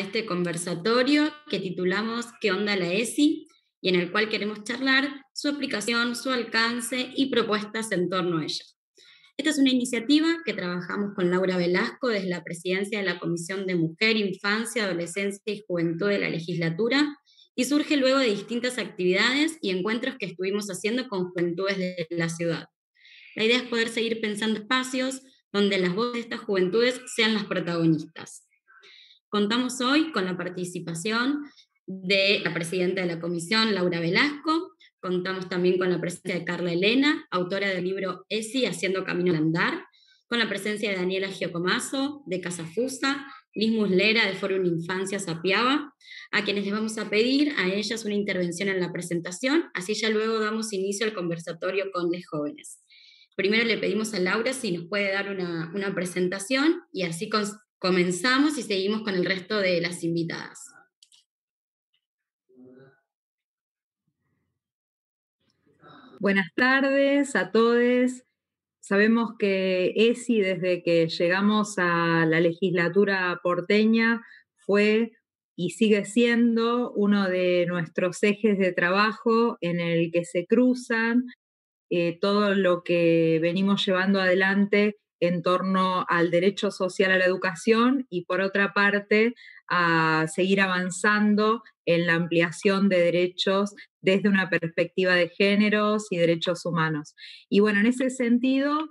este conversatorio que titulamos ¿Qué onda la ESI? Y en el cual queremos charlar su aplicación, su alcance y propuestas en torno a ella. Esta es una iniciativa que trabajamos con Laura Velasco desde la presidencia de la Comisión de Mujer, Infancia, Adolescencia y Juventud de la legislatura y surge luego de distintas actividades y encuentros que estuvimos haciendo con juventudes de la ciudad. La idea es poder seguir pensando espacios donde las voces de estas juventudes sean las protagonistas. Contamos hoy con la participación de la presidenta de la comisión, Laura Velasco. Contamos también con la presencia de Carla Elena, autora del libro ESI, Haciendo Camino al Andar, con la presencia de Daniela Giocomazo, de Casa Fusa, Liz Muslera, de Fórum Infancia Sapiaba, a quienes les vamos a pedir a ellas una intervención en la presentación, así ya luego damos inicio al conversatorio con los jóvenes. Primero le pedimos a Laura si nos puede dar una presentación y así comenzamos y seguimos con el resto de las invitadas. Buenas tardes a todos. Sabemos que ESI, desde que llegamos a la legislatura porteña, fue y sigue siendo uno de nuestros ejes de trabajo en el que se cruzan todo lo que venimos llevando adelante en torno al derecho social a la educación y, por otra parte, a seguir avanzando en la ampliación de derechos desde una perspectiva de géneros y derechos humanos. Y bueno, en ese sentido,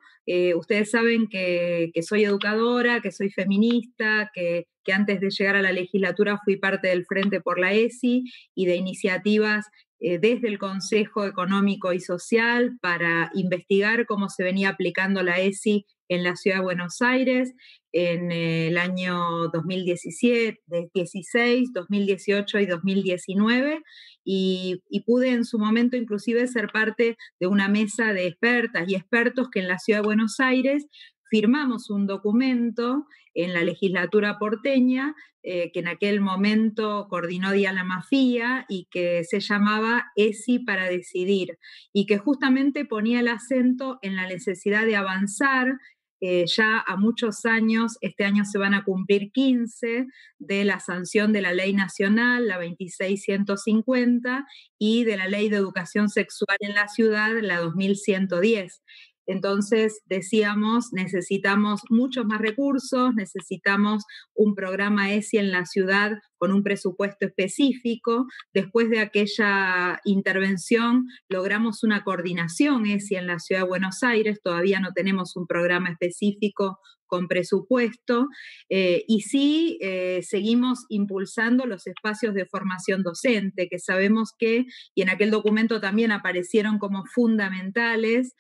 ustedes saben que soy educadora, que soy feminista, que antes de llegar a la legislatura fui parte del Frente por la ESI y de iniciativas desde el Consejo Económico y Social para investigar cómo se venía aplicando la ESI en la Ciudad de Buenos Aires en el año 2017, 2016, 2018 y 2019, y pude en su momento inclusive ser parte de una mesa de expertas y expertos que en la Ciudad de Buenos Aires firmamos un documento en la legislatura porteña que en aquel momento coordinó Diana Mafía y que se llamaba ESI para decidir, y que justamente ponía el acento en la necesidad de avanzar ya a muchos años. Este año se van a cumplir 15 de la sanción de la ley nacional, la 26150, y de la ley de educación sexual en la ciudad, la 2110. Entonces decíamos, necesitamos muchos más recursos, necesitamos un programa ESI en la ciudad con un presupuesto específico. Después de aquella intervención logramos una coordinación ESI en la Ciudad de Buenos Aires, todavía no tenemos un programa específico con presupuesto, y sí seguimos impulsando los espacios de formación docente, que sabemos que, y en aquel documento también aparecieron como fundamentales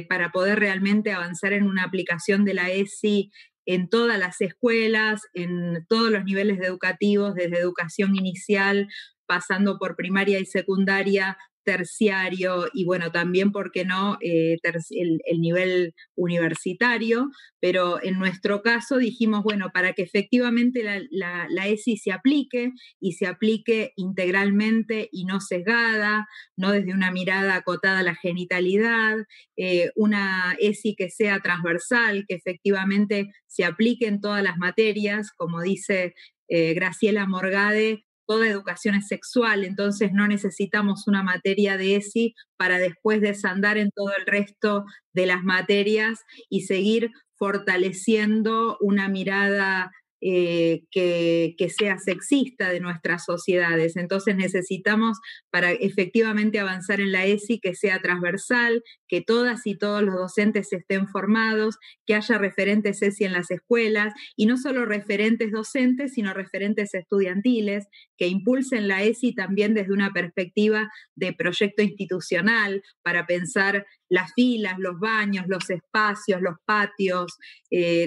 para poder realmente avanzar en una aplicación de la ESI en todas las escuelas, en todos los niveles educativos, desde educación inicial, pasando por primaria y secundaria, terciario y bueno, también, ¿por qué no?, el nivel universitario. Pero en nuestro caso dijimos, bueno, para que efectivamente la ESI se aplique y se aplique integralmente y no sesgada, no desde una mirada acotada a la genitalidad, una ESI que sea transversal, que efectivamente se aplique en todas las materias, como dice Graciela Morgade, toda educación es sexual, entonces no necesitamos una materia de ESI para después desandar en todo el resto de las materias y seguir fortaleciendo una mirada que sea sexista de nuestras sociedades. Entonces necesitamos, para efectivamente avanzar en la ESI, que sea transversal, que todas y todos los docentes estén formados, que haya referentes ESI en las escuelas, y no solo referentes docentes, sino referentes estudiantiles, que impulsen la ESI también desde una perspectiva de proyecto institucional, para pensar las filas, los baños, los espacios, los patios,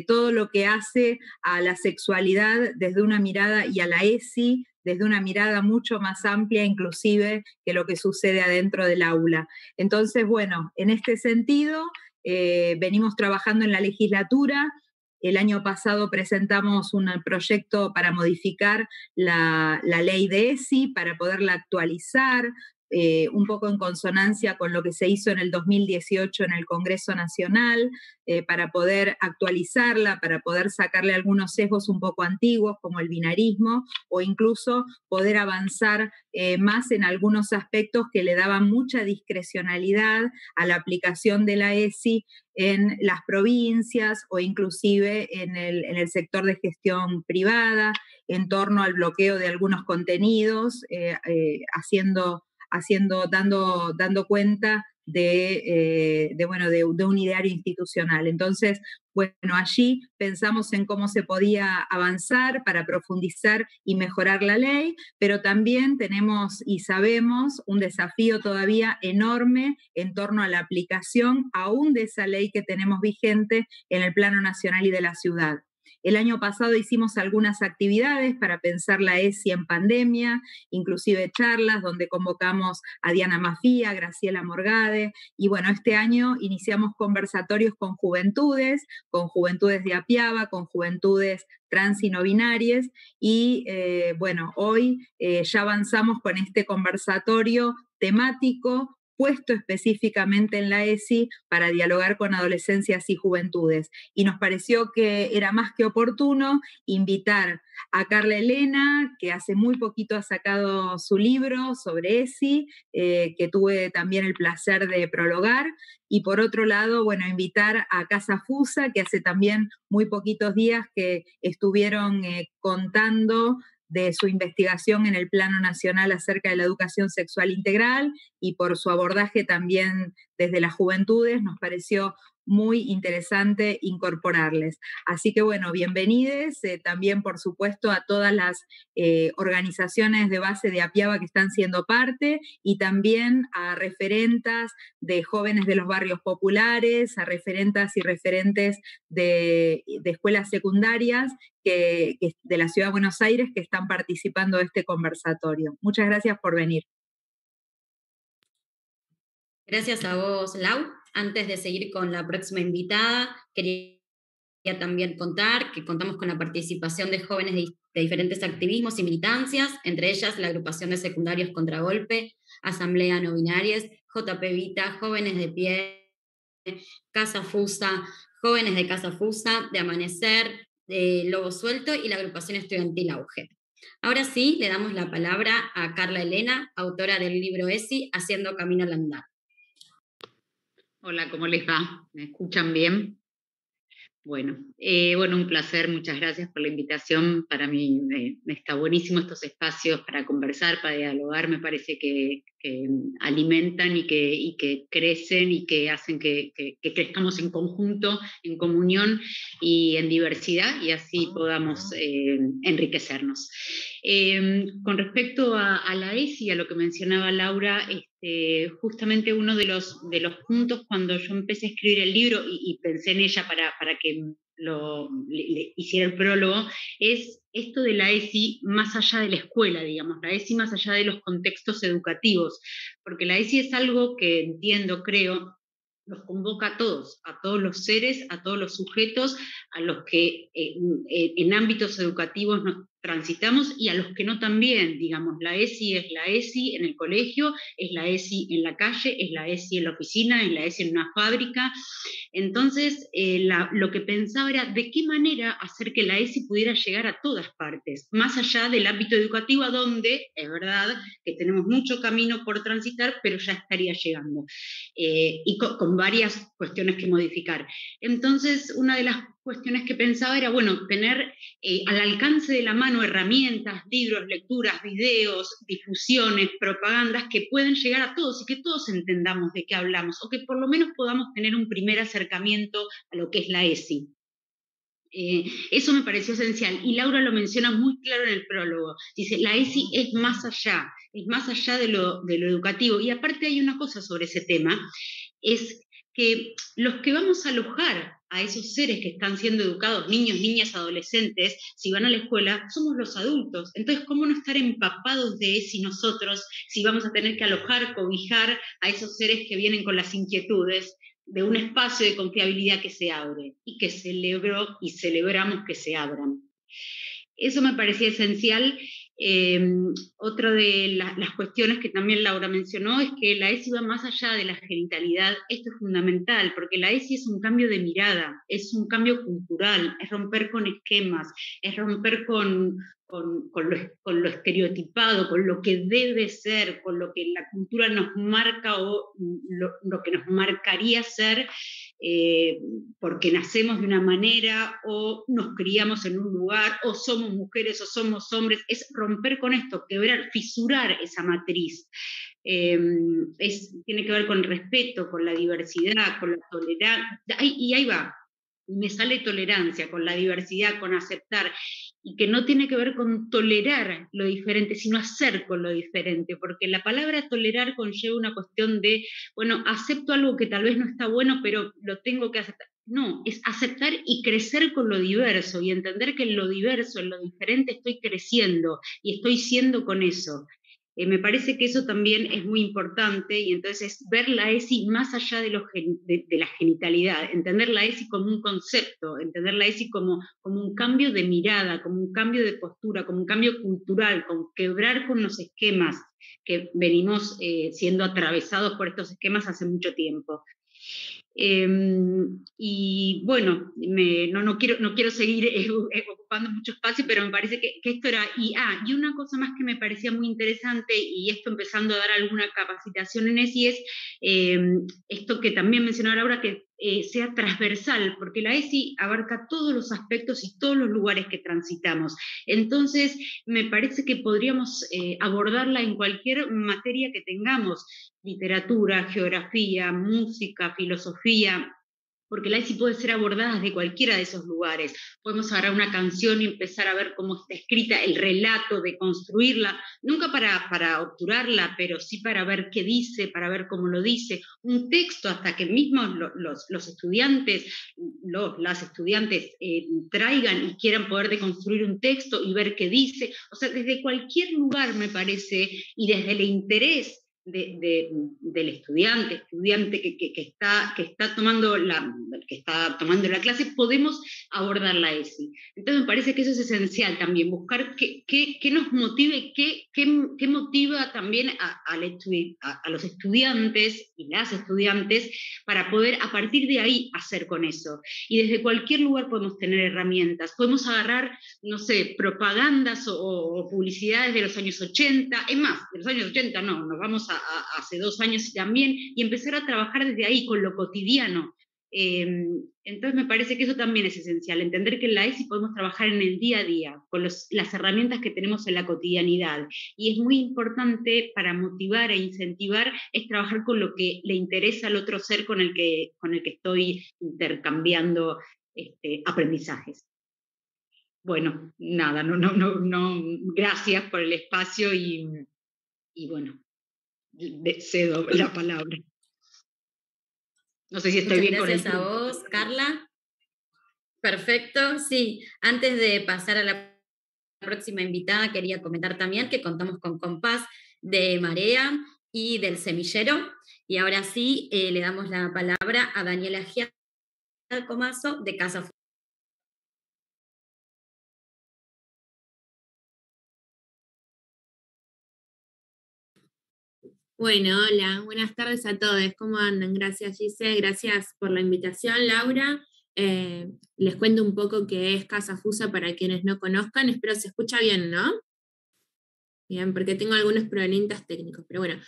todo lo que hace a la sexualidad desde una mirada, y a la ESI desde una mirada mucho más amplia inclusive que lo que sucede adentro del aula. Entonces, bueno, en este sentido venimos trabajando en la legislatura. El año pasado presentamos un proyecto para modificar la ley de ESI, para poderla actualizar, un poco en consonancia con lo que se hizo en el 2018 en el Congreso Nacional, para poder actualizarla, para poder sacarle algunos sesgos un poco antiguos, como el binarismo, o incluso poder avanzar más en algunos aspectos que le daban mucha discrecionalidad a la aplicación de la ESI en las provincias o inclusive en el sector de gestión privada, en torno al bloqueo de algunos contenidos, dando cuenta de un ideario institucional. Entonces, bueno, allí pensamos en cómo se podía avanzar para profundizar y mejorar la ley, pero también tenemos y sabemos un desafío todavía enorme en torno a la aplicación aún de esa ley que tenemos vigente en el plano nacional y de la ciudad. El año pasado hicimos algunas actividades para pensar la ESI en pandemia, inclusive charlas donde convocamos a Diana Mafía, a Graciela Morgade, y bueno, este año iniciamos conversatorios con juventudes de Apiaba, con juventudes trans y no binarias, y bueno, hoy ya avanzamos con este conversatorio temático puesto específicamente en la ESI para dialogar con adolescencias y juventudes. Y nos pareció que era más que oportuno invitar a Carla Elena, que hace muy poquito ha sacado su libro sobre ESI, que tuve también el placer de prologar, y por otro lado, bueno, invitar a Casa Fusa, que hace también muy poquitos días que estuvieron contando de su investigación en el plano nacional acerca de la educación sexual integral y por su abordaje también desde las juventudes, nos pareció muy interesante incorporarles. Así que bueno, bienvenides también por supuesto a todas las organizaciones de base de Apiaba que están siendo parte y también a referentas de jóvenes de los barrios populares, a referentas y referentes de escuelas secundarias que de la Ciudad de Buenos Aires que están participando de este conversatorio. Muchas gracias por venir. Gracias a vos, Lau. Antes de seguir con la próxima invitada, quería también contar que contamos con la participación de jóvenes de diferentes activismos y militancias, entre ellas la agrupación de secundarios Contragolpe, Asamblea No Binarias, JP Vita, Jóvenes de Pie, Casa Fusa, Jóvenes de Casa Fusa, de Amanecer, de Lobo Suelto y la agrupación estudiantil Auge. Ahora sí, le damos la palabra a Carla Elena, autora del libro ESI, Haciendo Camino al Andar. Hola, ¿cómo les va? ¿Me escuchan bien? Bueno, un placer, muchas gracias por la invitación. Para mí está buenísimo estos espacios para conversar, para dialogar, me parece que alimentan y que crecen y que hacen que crezcamos en conjunto, en comunión y en diversidad, y así podamos enriquecernos. Con respecto a la ESI, a lo que mencionaba Laura, justamente uno de los puntos cuando yo empecé a escribir el libro y pensé en ella para que le hiciera el prólogo, es esto de la ESI más allá de la escuela, digamos, la ESI más allá de los contextos educativos, porque la ESI es algo que entiendo, creo, los convoca a todos los seres, a todos los sujetos, a los que en ámbitos educativos nos transitamos y a los que no también, digamos, la ESI es la ESI en el colegio, es la ESI en la calle, es la ESI en la oficina, es la ESI en una fábrica. Entonces, lo que pensaba era de qué manera hacer que la ESI pudiera llegar a todas partes, más allá del ámbito educativo, a donde es verdad que tenemos mucho camino por transitar, pero ya estaría llegando, y con varias cuestiones que modificar. Entonces, una de las cuestiones que pensaba era, bueno, tener al alcance de la mano herramientas, libros, lecturas, videos, difusiones, propagandas que pueden llegar a todos y que todos entendamos de qué hablamos, o que por lo menos podamos tener un primer acercamiento a lo que es la ESI. Eso me pareció esencial, y Laura lo menciona muy claro en el prólogo. Dice, la ESI es más allá de lo educativo. Y aparte hay una cosa sobre ese tema, es que los que vamos a alojar a esos seres que están siendo educados, niños, niñas, adolescentes, si van a la escuela, somos los adultos. Entonces, ¿cómo no estar empapados de ESI nosotros si vamos a tener que alojar, cobijar a esos seres que vienen con las inquietudes de un espacio de confiabilidad que se abre y que celebramos que se abran? Eso me parecía esencial, Otra de las cuestiones que también Laura mencionó es que la ESI va más allá de la genitalidad. Esto es fundamental, porque la ESI es un cambio de mirada, es un cambio cultural, es romper con esquemas, es romper con lo estereotipado, con lo que debe ser, con lo que la cultura nos marca o lo que nos marcaría ser, porque nacemos de una manera o nos criamos en un lugar o somos mujeres o somos hombres. Es romper con esto, quebrar, fisurar esa matriz. Tiene que ver con el respeto, con la diversidad, con la tolerancia, y ahí va, me sale tolerancia, con la diversidad, con aceptar, y que no tiene que ver con tolerar lo diferente, sino hacer con lo diferente, porque la palabra tolerar conlleva una cuestión de, bueno, acepto algo que tal vez no está bueno, pero lo tengo que aceptar. No, es aceptar y crecer con lo diverso, y entender que en lo diverso, en lo diferente estoy creciendo, y estoy siendo con eso. Me parece que eso también es muy importante, y entonces ver la ESI más allá de la genitalidad, entender la ESI como un concepto, entender la ESI como un cambio de mirada, como un cambio de postura, como un cambio cultural, con quebrar con los esquemas que venimos siendo atravesados por estos esquemas hace mucho tiempo. Y bueno, no quiero seguir ocupando mucho espacio, pero me parece que esto era, y una cosa más que me parecía muy interesante, y esto empezando a dar alguna capacitación en ESI, es esto que también mencionaba ahora, que sea transversal, porque la ESI abarca todos los aspectos y todos los lugares que transitamos. Entonces, me parece que podríamos abordarla en cualquier materia que tengamos: literatura, geografía, música, filosofía, porque la ESI puede ser abordada desde cualquiera de esos lugares. Podemos agarrar una canción y empezar a ver cómo está escrita, el relato, de construirla, nunca para obturarla, pero sí para ver qué dice, para ver cómo lo dice. Un texto, hasta que mismos los estudiantes, las estudiantes traigan y quieran poder deconstruir un texto y ver qué dice. O sea, desde cualquier lugar, me parece, y desde el interés del estudiante que está tomando la clase, podemos abordar la ESI. Entonces me parece que eso es esencial también, buscar qué nos motive, qué motiva también a los estudiantes y las estudiantes, para poder a partir de ahí hacer con eso. Y desde cualquier lugar podemos tener herramientas, podemos agarrar, no sé, propagandas o publicidades de los años 80, es más, de los años 80 no, nos vamos a hace 2 años también, y empezar a trabajar desde ahí, con lo cotidiano. Entonces me parece que eso también es esencial, entender que en la ESI podemos trabajar en el día a día, con las herramientas que tenemos en la cotidianidad, y es muy importante para motivar e incentivar, es trabajar con lo que le interesa al otro ser con el que estoy intercambiando aprendizajes. Bueno, nada, gracias por el espacio, y bueno, cedo la palabra. No sé si estoy bien con el tiempo. Gracias a vos, Carla. Perfecto, sí. Antes de pasar a la próxima invitada, quería comentar también que contamos con Compás de Marea y del Semillero. Y ahora sí, le damos la palabra a Daniela Giacomaso de Casa Fusa. Bueno, hola, buenas tardes a todos. ¿Cómo andan? Gracias, Gise. Gracias por la invitación, Laura. Les cuento un poco qué es Casa Fusa para quienes no conozcan. Espero se escucha bien, ¿no? Bien, porque tengo algunos problemitas técnicos, pero bueno.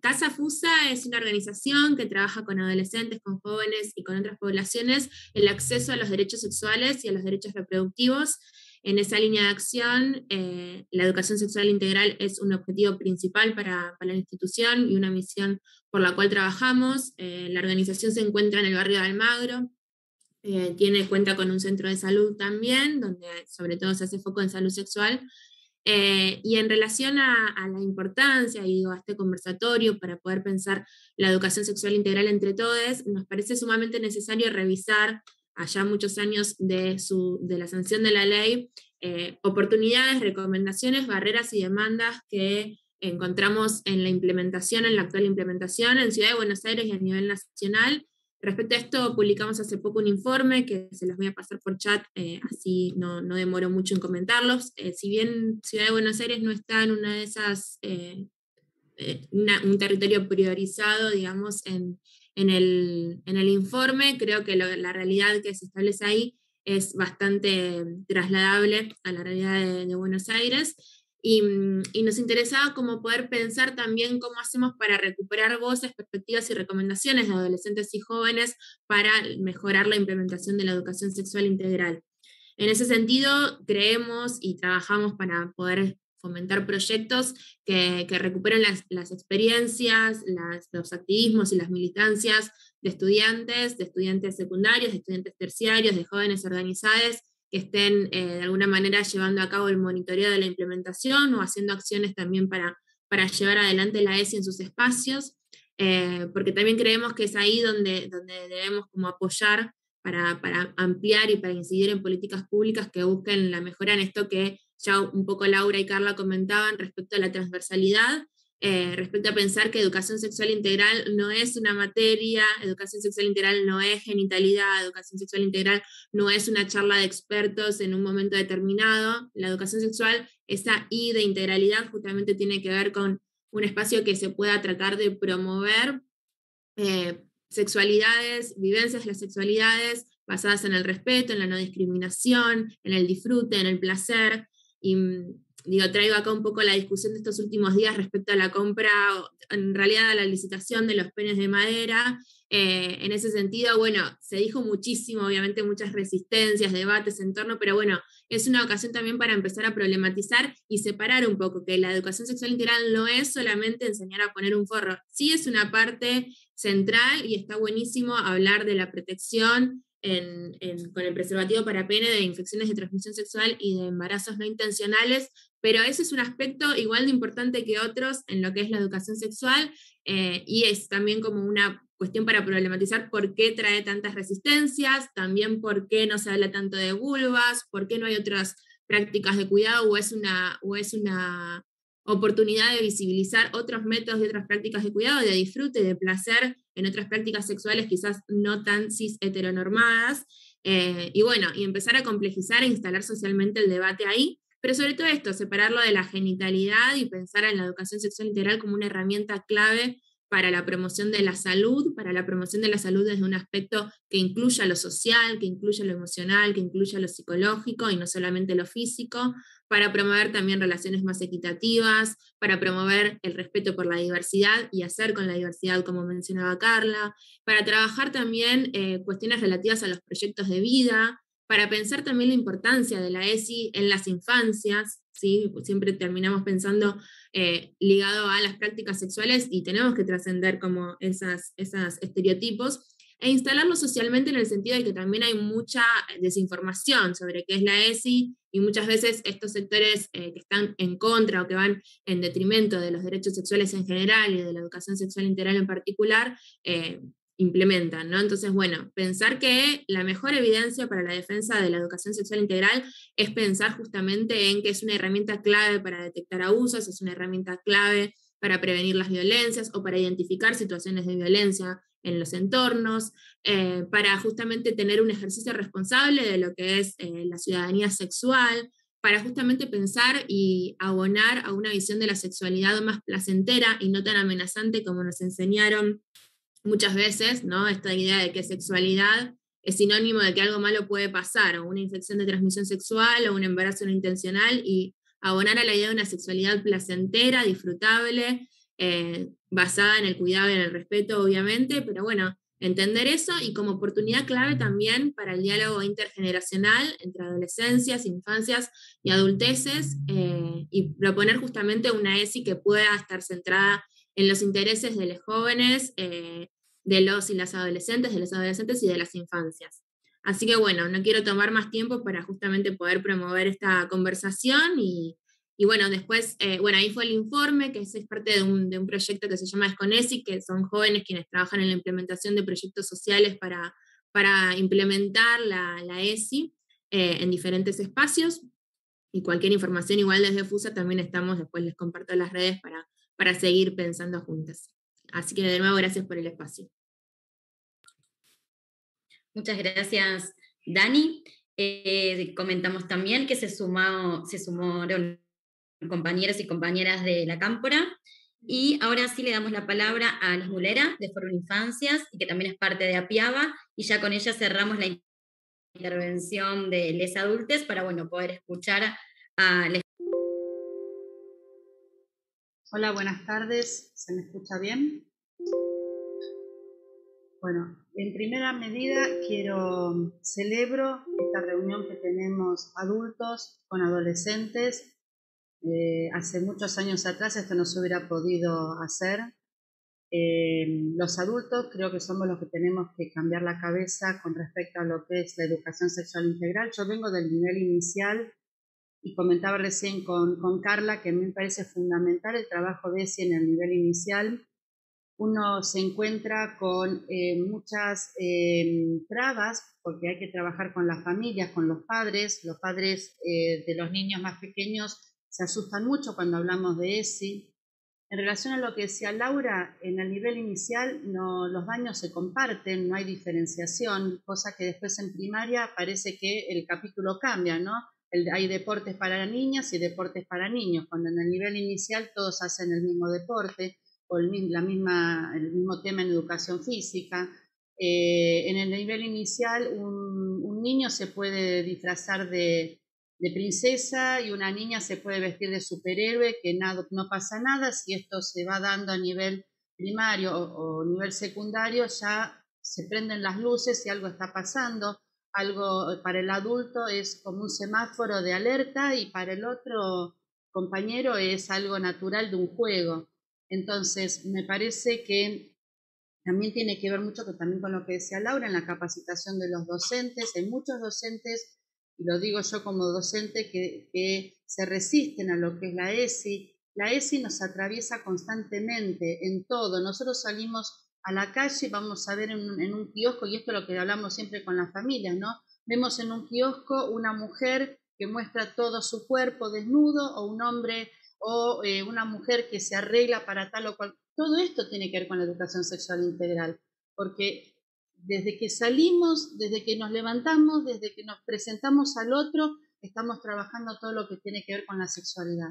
Casa Fusa es una organización que trabaja con adolescentes, con jóvenes y con otras poblaciones el acceso a los derechos sexuales y a los derechos reproductivos. En esa línea de acción, la educación sexual integral es un objetivo principal para la institución y una misión por la cual trabajamos. La organización se encuentra en el barrio de Almagro, cuenta con un centro de salud también, donde sobre todo se hace foco en salud sexual. Y en relación a la importancia y a este conversatorio para poder pensar la educación sexual integral entre todos, nos parece sumamente necesario revisar, allá muchos años de la sanción de la ley, oportunidades, recomendaciones, barreras y demandas que encontramos en la implementación, en la actual implementación en Ciudad de Buenos Aires y a nivel nacional, Respecto a esto, publicamos hace poco un informe que se los voy a pasar por chat, así no demoro mucho en comentarlos. Si bien Ciudad de Buenos Aires no está en una de esas, un territorio priorizado, digamos, en el informe, creo que la realidad que se establece ahí es bastante trasladable a la realidad de Buenos Aires. Y nos interesaba como poder pensar también cómo hacemos para recuperar voces, perspectivas y recomendaciones de adolescentes y jóvenes para mejorar la implementación de la educación sexual integral. En ese sentido, creemos y trabajamos para poder fomentar proyectos que recuperen las experiencias, los activismos y las militancias de estudiantes secundarios, de estudiantes terciarios, de jóvenes organizados, que estén de alguna manera llevando a cabo el monitoreo de la implementación o haciendo acciones también para llevar adelante la ESI en sus espacios, porque también creemos que es ahí donde debemos como apoyar para ampliar y para incidir en políticas públicas que busquen la mejora en esto que ya un poco Laura y Carla comentaban respecto a la transversalidad, respecto a pensar que educación sexual integral no es una materia, educación sexual integral no es genitalidad, educación sexual integral no es una charla de expertos en un momento determinado. La educación sexual, esa I de integralidad, justamente tiene que ver con un espacio que se pueda tratar de promover sexualidades, vivencias de las sexualidades basadas en el respeto, en la no discriminación, en el disfrute, en el placer. Y traigo acá un poco la discusión de estos últimos días respecto a la compra, en realidad a la licitación de los penes de madera. En ese sentido, bueno, se dijo muchísimo, obviamente muchas resistencias, debates en torno, pero bueno, es una ocasión también para empezar a problematizar y separar un poco que la educación sexual integral no es solamente enseñar a poner un forro, sí es una parte central y está buenísimo hablar de la protección con el preservativo para pene de infecciones de transmisión sexual y de embarazos no intencionales, pero ese es un aspecto igual de importante que otros en lo que es la educación sexual, y es también como una cuestión para problematizar por qué trae tantas resistencias, también por qué no se habla tanto de vulvas, por qué no hay otras prácticas de cuidado, o es una oportunidad de visibilizar otros métodos y otras prácticas de cuidado, de disfrute, de placer en otras prácticas sexuales quizás no tan cis heteronormadas, y bueno, y empezar a complejizar e instalar socialmente el debate ahí, pero sobre todo esto, separarlo de la genitalidad y pensar en la educación sexual integral como una herramienta clave para la promoción de la salud, desde un aspecto que incluya lo social, que incluya lo emocional, que incluya lo psicológico y no solamente lo físico, para promover también relaciones más equitativas, para promover el respeto por la diversidad y hacer con la diversidad, como mencionaba Carla, para trabajar también cuestiones relativas a los proyectos de vida, para pensar también la importancia de la ESI en las infancias, ¿sí? Siempre terminamos pensando ligado a las prácticas sexuales y tenemos que trascender como esos estereotipos e instalarlo socialmente en el sentido de que también hay mucha desinformación sobre qué es la ESI y muchas veces estos sectores que están en contra o que van en detrimento de los derechos sexuales en general y de la educación sexual integral en particular, implementan, ¿no? Entonces, bueno, pensar que la mejor evidencia para la defensa de la educación sexual integral es pensar justamente en que es una herramienta clave para detectar abusos, es una herramienta clave para prevenir las violencias o para identificar situaciones de violencia en los entornos, para justamente tener un ejercicio responsable de lo que es la ciudadanía sexual, para justamente pensar y abonar a una visión de la sexualidad más placentera y no tan amenazante como nos enseñaron muchas veces, ¿no? Esta idea de que sexualidad es sinónimo de que algo malo puede pasar, o una infección de transmisión sexual, o un embarazo no intencional, y abonar a la idea de una sexualidad placentera, disfrutable, basada en el cuidado y en el respeto, obviamente, pero bueno, entender eso y como oportunidad clave también para el diálogo intergeneracional entre adolescencias, infancias y adulteces, y proponer justamente una ESI que pueda estar centrada en los intereses de los jóvenes, de los y las adolescentes, de los adolescentes y de las infancias. Así que bueno, no quiero tomar más tiempo para justamente poder promover esta conversación y bueno, después, bueno, ahí fue el informe, que es parte de un proyecto que se llama ESCONESI, que son jóvenes quienes trabajan en la implementación de proyectos sociales para implementar la ESI en diferentes espacios, y cualquier información igual desde FUSA también estamos, después les comparto las redes para seguir pensando juntas. Así que de nuevo, gracias por el espacio. Muchas gracias, Dani. Comentamos también que se sumaron compañeros y compañeras de la Cámpora. Y ahora sí le damos la palabra a Liz Mulera, de Foro Infancias, y que también es parte de APIABA, y ya con ella cerramos la intervención de les adultos para, bueno, poder escuchar a les... Hola, buenas tardes. ¿Se me escucha bien? Bueno, en primera medida celebro esta reunión que tenemos adultos con adolescentes. Hace muchos años atrás esto no se hubiera podido hacer. Los adultos creo que somos los que tenemos que cambiar la cabeza con respecto a lo que es la educación sexual integral. Yo vengo del nivel inicial y comentaba recién con Carla que a mí me parece fundamental el trabajo de ESI en el nivel inicial. Uno se encuentra con muchas trabas porque hay que trabajar con las familias, con los padres. Los padres de los niños más pequeños se asustan mucho cuando hablamos de ESI. En relación a lo que decía Laura, en el nivel inicial los baños se comparten, no hay diferenciación, cosa que después en primaria parece que el capítulo cambia, ¿no? Hay deportes para niñas y deportes para niños, cuando en el nivel inicial todos hacen el mismo deporte o el mismo tema en educación física. En el nivel inicial un niño se puede disfrazar de princesa y una niña se puede vestir de superhéroe, que no pasa nada. Si esto se va dando a nivel primario o nivel secundario, ya se prenden las luces y algo está pasando. Algo para el adulto es como un semáforo de alerta y para el otro compañero es algo natural de un juego. Entonces, me parece que también tiene que ver mucho también con lo que decía Laura en la capacitación de los docentes. Hay muchos docentes, y lo digo yo como docente, que se resisten a lo que es la ESI. La ESI nos atraviesa constantemente en todo. Nosotros salimos a la calle y vamos a ver en un kiosco, y esto es lo que hablamos siempre con las familias, ¿no? Vemos en un kiosco una mujer que muestra todo su cuerpo desnudo, o un hombre o una mujer que se arregla para tal o cual. Todo esto tiene que ver con la educación sexual integral, porque desde que salimos, desde que nos levantamos, desde que nos presentamos al otro, estamos trabajando todo lo que tiene que ver con la sexualidad.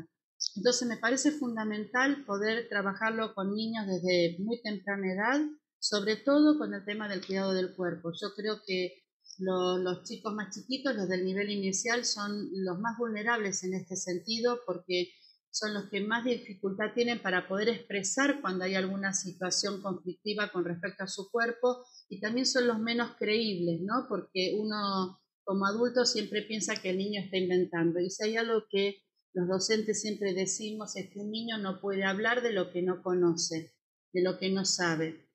Entonces me parece fundamental poder trabajarlo con niños desde muy temprana edad, sobre todo con el tema del cuidado del cuerpo. Yo creo que los chicos más chiquitos, los del nivel inicial, son los más vulnerables en este sentido, porque son los que más dificultad tienen para poder expresar cuando hay alguna situación conflictiva con respecto a su cuerpo, y también son los menos creíbles, ¿no? Porque uno como adulto siempre piensa que el niño está inventando, y si hay algo que los docentes siempre decimos es que un niño no puede hablar de lo que no conoce, de lo que no sabe.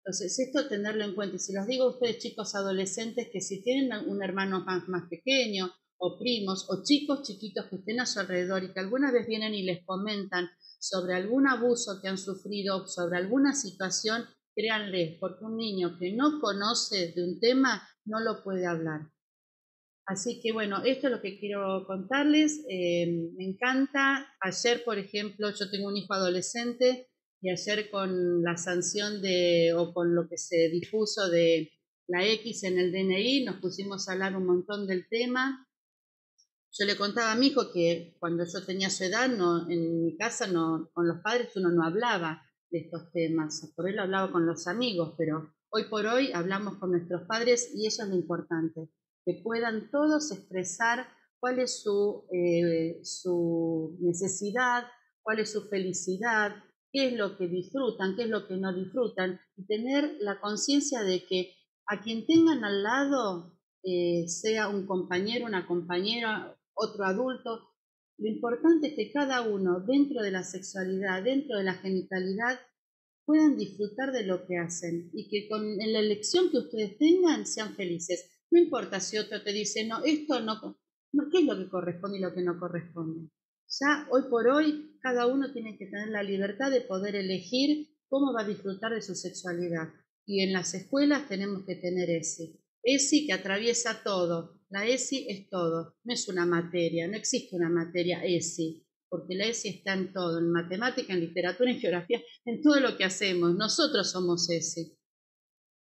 Entonces, esto tenerlo en cuenta. Y si los digo a ustedes, chicos adolescentes, que si tienen un hermano más pequeño, o primos, o chicos chiquitos que estén a su alrededor y que alguna vez vienen y les comentan sobre algún abuso que han sufrido, sobre alguna situación, créanles, porque un niño que no conoce de un tema no lo puede hablar. Así que bueno, esto es lo que quiero contarles. Me encanta. Ayer, por ejemplo, yo tengo un hijo adolescente, y ayer con la sanción o con lo que se dispuso de la X en el DNI, nos pusimos a hablar un montón del tema. Yo le contaba a mi hijo que cuando yo tenía su edad, en mi casa, con los padres uno no hablaba de estos temas. Por él hablaba con los amigos, pero hoy por hoy hablamos con nuestros padres, y eso es lo importante, que puedan todos expresar cuál es su necesidad, cuál es su felicidad, qué es lo que disfrutan, qué es lo que no disfrutan, y tener la conciencia de que a quien tengan al lado, sea un compañero, una compañera, otro adulto, lo importante es que cada uno, dentro de la sexualidad, dentro de la genitalidad, puedan disfrutar de lo que hacen, y que en la elección que ustedes tengan sean felices. No importa si otro te dice, no, esto no, ¿qué es lo que corresponde y lo que no corresponde? Ya hoy por hoy cada uno tiene que tener la libertad de poder elegir cómo va a disfrutar de su sexualidad, y en las escuelas tenemos que tener ESI que atraviesa todo. La ESI es todo, no es una materia, no existe una materia ESI, porque la ESI está en todo, en matemática, en literatura, en geografía, en todo lo que hacemos. Nosotros somos ESI.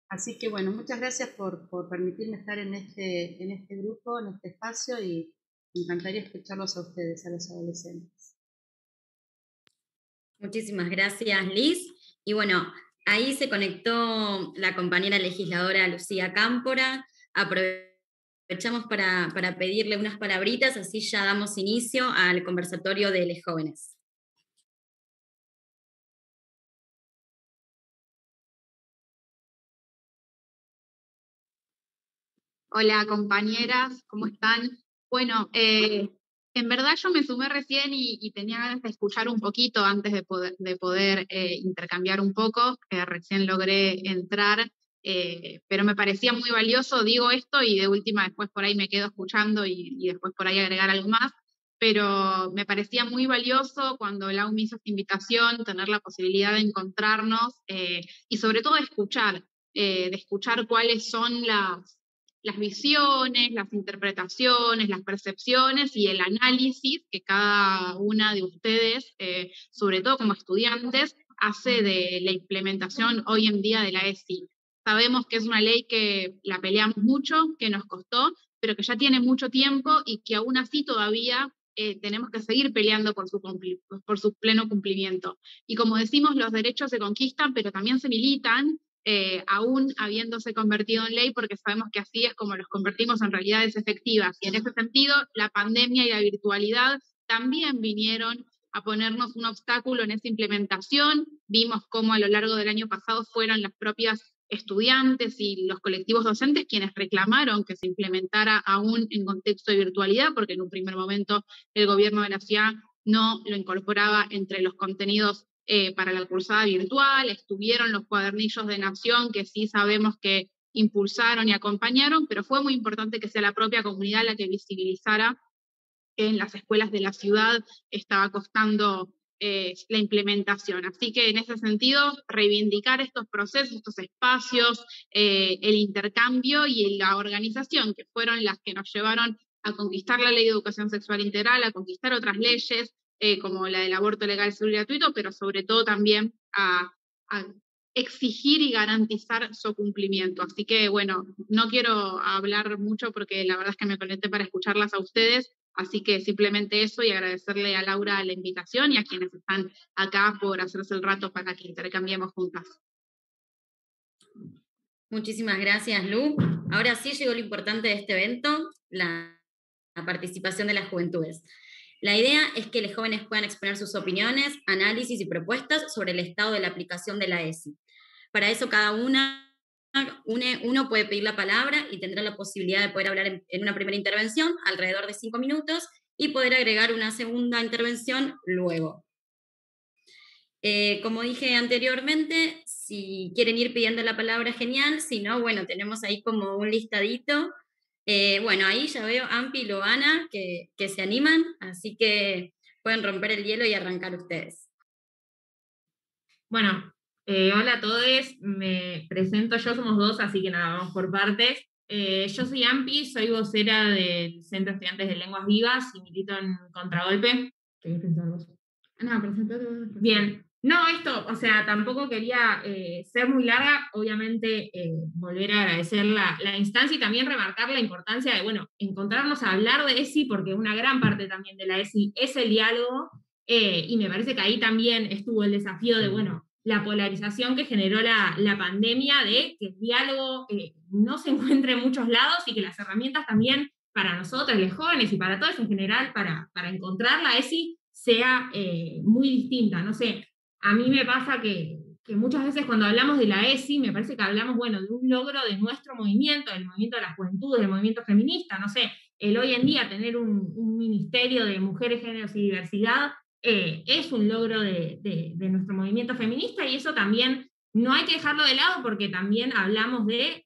Así que bueno, muchas gracias por permitirme estar en este grupo, en este espacio, y me encantaría escucharlos a ustedes, a los adolescentes. Muchísimas gracias, Liz. Y bueno, ahí se conectó la compañera legisladora Lucía Cámpora. Aprovechamos para pedirle unas palabritas, así ya damos inicio al conversatorio de los jóvenes. Hola compañeras, ¿cómo están? Bueno, en verdad yo me sumé recién y tenía ganas de escuchar un poquito antes de poder intercambiar un poco, recién logré entrar, pero me parecía muy valioso, digo esto, y de última después por ahí me quedo escuchando y después por ahí agregar algo más, pero me parecía muy valioso cuando Lau me hizo esta invitación, tener la posibilidad de encontrarnos y sobre todo de escuchar cuáles son las visiones, las interpretaciones, las percepciones y el análisis que cada una de ustedes, sobre todo como estudiantes, hace de la implementación hoy en día de la ESI. Sabemos que es una ley que la peleamos mucho, que nos costó, pero que ya tiene mucho tiempo y que aún así todavía tenemos que seguir peleando por su pleno cumplimiento. Y como decimos, los derechos se conquistan, pero también se militan, aún habiéndose convertido en ley, porque sabemos que así es como los convertimos en realidades efectivas. Y en ese sentido, la pandemia y la virtualidad también vinieron a ponernos un obstáculo en esa implementación. Vimos cómo a lo largo del año pasado fueron las propias estudiantes y los colectivos docentes quienes reclamaron que se implementara aún en contexto de virtualidad, porque en un primer momento el gobierno de la ciudad no lo incorporaba entre los contenidos para la cursada virtual. Estuvieron los cuadernillos de Nación, que sí sabemos que impulsaron y acompañaron, pero fue muy importante que sea la propia comunidad la que visibilizara que en las escuelas de la ciudad estaba costando la implementación. Así que en ese sentido, reivindicar estos procesos, estos espacios, el intercambio y la organización, que fueron las que nos llevaron a conquistar la Ley de Educación Sexual Integral, a conquistar otras leyes, como la del aborto legal, seguro y gratuito, pero sobre todo también a exigir y garantizar su cumplimiento. Así que, bueno, no quiero hablar mucho porque la verdad es que me conecté para escucharlas a ustedes, así que simplemente eso, y agradecerle a Laura la invitación y a quienes están acá por hacerse el rato para que intercambiemos juntas. Muchísimas gracias, Lu. Ahora sí llegó lo importante de este evento, la participación de las juventudes. La idea es que los jóvenes puedan exponer sus opiniones, análisis y propuestas sobre el estado de la aplicación de la ESI. Para eso cada uno puede pedir la palabra y tendrá la posibilidad de poder hablar en una primera intervención, alrededor de 5 minutos, y poder agregar una segunda intervención luego. Como dije anteriormente, si quieren ir pidiendo la palabra, genial. Si no, bueno, tenemos ahí como un listadito. Bueno, ahí ya veo Ampi y Loana que se animan, así que pueden romper el hielo y arrancar ustedes. Bueno, hola a todos, me presento yo, somos dos, así que nada, vamos por partes. Yo soy Ampi, soy vocera del Centro de Estudiantes de Lenguas Vivas y milito en Contragolpe. ¿Querés pensar vos? No, presentate vos. Bien. No, esto, o sea, tampoco quería ser muy larga, obviamente volver a agradecer la instancia y también remarcar la importancia de, bueno, encontrarnos a hablar de ESI, porque una gran parte también de la ESI es el diálogo, y me parece que ahí también estuvo el desafío de, bueno, la polarización que generó la pandemia, de que el diálogo no se encuentre en muchos lados y que las herramientas también para nosotros, los jóvenes y para todos en general, para encontrar la ESI sea muy distinta. No sé, a mí me pasa que muchas veces cuando hablamos de la ESI, me parece que hablamos, bueno, de un logro de nuestro movimiento, del movimiento de la juventud, del movimiento feminista, no sé, el hoy en día tener un ministerio de mujeres, géneros y diversidad es un logro de nuestro movimiento feminista, y eso también no hay que dejarlo de lado, porque también hablamos de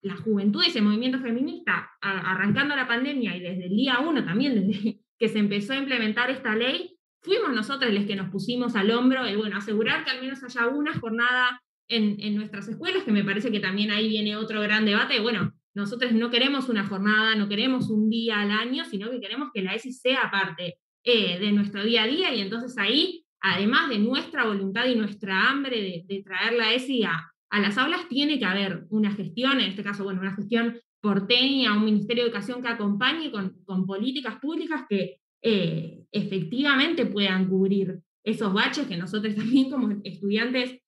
la juventud y ese movimiento feminista, arrancando la pandemia y desde el día 1 también, desde que se empezó a implementar esta ley, fuimos nosotros los que nos pusimos al hombro el, bueno, asegurar que al menos haya una jornada en nuestras escuelas, que me parece que también ahí viene otro gran debate. Bueno, nosotros no queremos una jornada, no queremos un día al año, sino que queremos que la ESI sea parte de nuestro día a día, y entonces ahí, además de nuestra voluntad y nuestra hambre de traer la ESI a a las aulas tiene que haber una gestión, en este caso, bueno, una gestión porteña, un Ministerio de Educación que acompañe con políticas públicas que efectivamente puedan cubrir esos baches que nosotros también como estudiantes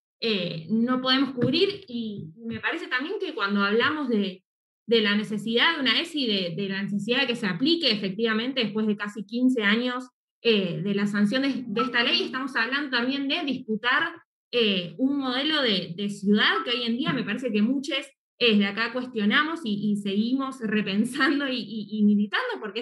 no podemos cubrir, y me parece también que cuando hablamos de la necesidad de una ESI, de la necesidad de que se aplique efectivamente después de casi 15 años de las sanciones de esta ley, estamos hablando también de disputar un modelo de ciudad que hoy en día me parece que muchos de acá cuestionamos y seguimos repensando y militando, porque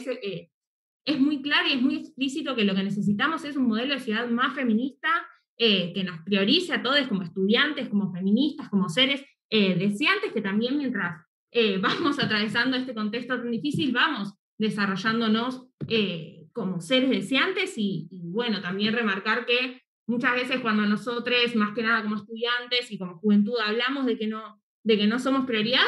es muy claro y es muy explícito que lo que necesitamos es un modelo de ciudad más feminista, que nos priorice a todos como estudiantes, como feministas, como seres deseantes, que también mientras vamos atravesando este contexto tan difícil, vamos desarrollándonos como seres deseantes, y bueno, también remarcar que muchas veces cuando nosotros, más que nada como estudiantes y como juventud, hablamos de que no somos prioridad,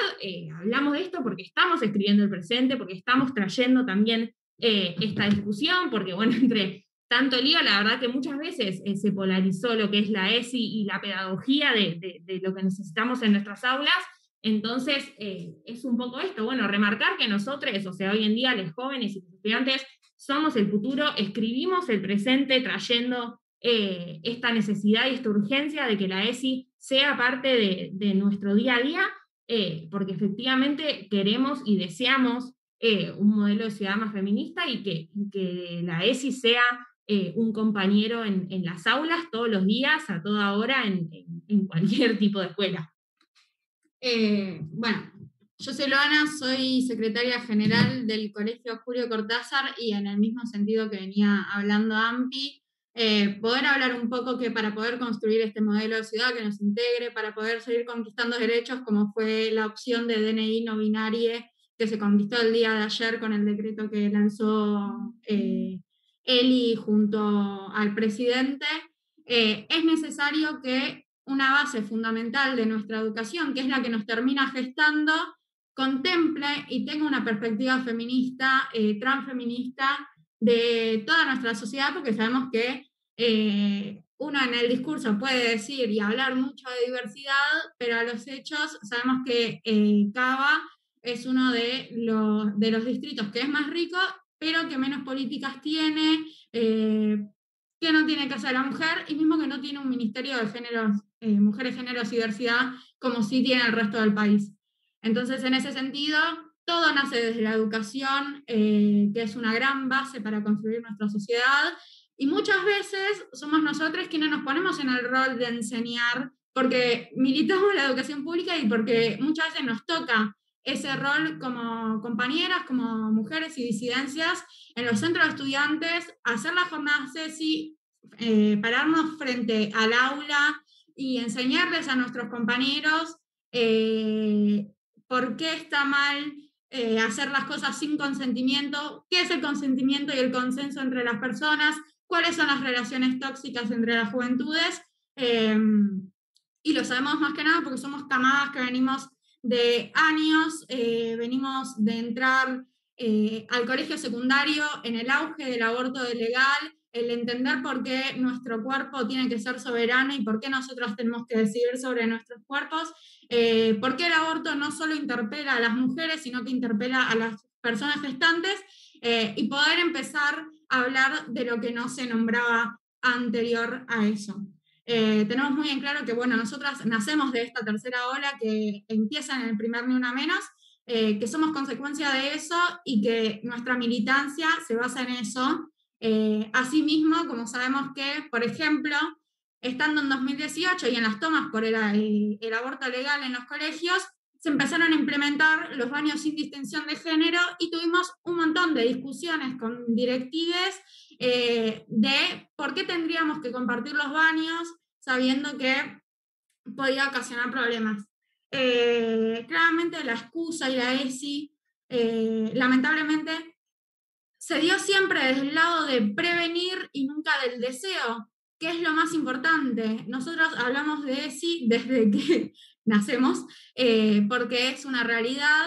hablamos de esto porque estamos escribiendo el presente, porque estamos trayendo también esta discusión, porque bueno, entre tanto lío, la verdad que muchas veces se polarizó lo que es la ESI y la pedagogía de lo que necesitamos en nuestras aulas. Entonces, es un poco esto, bueno, remarcar que nosotros, o sea, hoy en día los jóvenes y los estudiantes somos el futuro, escribimos el presente trayendo esta necesidad y esta urgencia de que la ESI sea parte de nuestro día a día, porque efectivamente queremos y deseamos un modelo de ciudad más feminista, y que la ESI sea un compañero en las aulas todos los días, a toda hora, en cualquier tipo de escuela. Bueno, yo soy Loana, soy secretaria general del Colegio Julio Cortázar, y en el mismo sentido que venía hablando Ampi, poder hablar un poco que para poder construir este modelo de ciudad que nos integre, para poder seguir conquistando derechos, como fue la opción de DNI no binario que se conquistó el día de ayer con el decreto que lanzó Eli junto al presidente, es necesario que una base fundamental de nuestra educación, que es la que nos termina gestando, contemple y tenga una perspectiva feminista, transfeminista, de toda nuestra sociedad, porque sabemos que uno en el discurso puede decir y hablar mucho de diversidad, pero a los hechos sabemos que Cava es uno de los distritos que es más rico, pero que menos políticas tiene, que no tiene Casa de la Mujer, y mismo que no tiene un Ministerio de Géneros, Mujeres, Géneros y Diversidad, como sí tiene el resto del país. Entonces, en ese sentido, todo nace desde la educación, que es una gran base para construir nuestra sociedad, y muchas veces somos nosotros quienes nos ponemos en el rol de enseñar, porque militamos la educación pública y porque muchas veces nos toca ese rol como compañeras, como mujeres y disidencias en los centros de estudiantes, hacer las jornadas CESI, pararnos frente al aula y enseñarles a nuestros compañeros por qué está mal hacer las cosas sin consentimiento, qué es el consentimiento y el consenso entre las personas, cuáles son las relaciones tóxicas entre las juventudes, y lo sabemos más que nada porque somos camadas que venimos de años, venimos de entrar al colegio secundario en el auge del aborto legal, el entender por qué nuestro cuerpo tiene que ser soberano y por qué nosotros tenemos que decidir sobre nuestros cuerpos, por qué el aborto no solo interpela a las mujeres, sino que interpela a las personas gestantes, y poder empezar a hablar de lo que no se nombraba anterior a eso. Tenemos muy en claro que, bueno, nosotras nacemos de esta tercera ola que empieza en el primer Ni Una Menos, que somos consecuencia de eso y que nuestra militancia se basa en eso. Asimismo, como sabemos que, por ejemplo, estando en 2018 y en las tomas por el aborto legal en los colegios, se empezaron a implementar los baños sin distinción de género y tuvimos un montón de discusiones con directives de por qué tendríamos que compartir los baños sabiendo que podía ocasionar problemas. Claramente la excusa y la ESI, lamentablemente, se dio siempre desde el lado de prevenir y nunca del deseo, que es lo más importante. Nosotros hablamos de ESI desde que nacemos, porque es una realidad,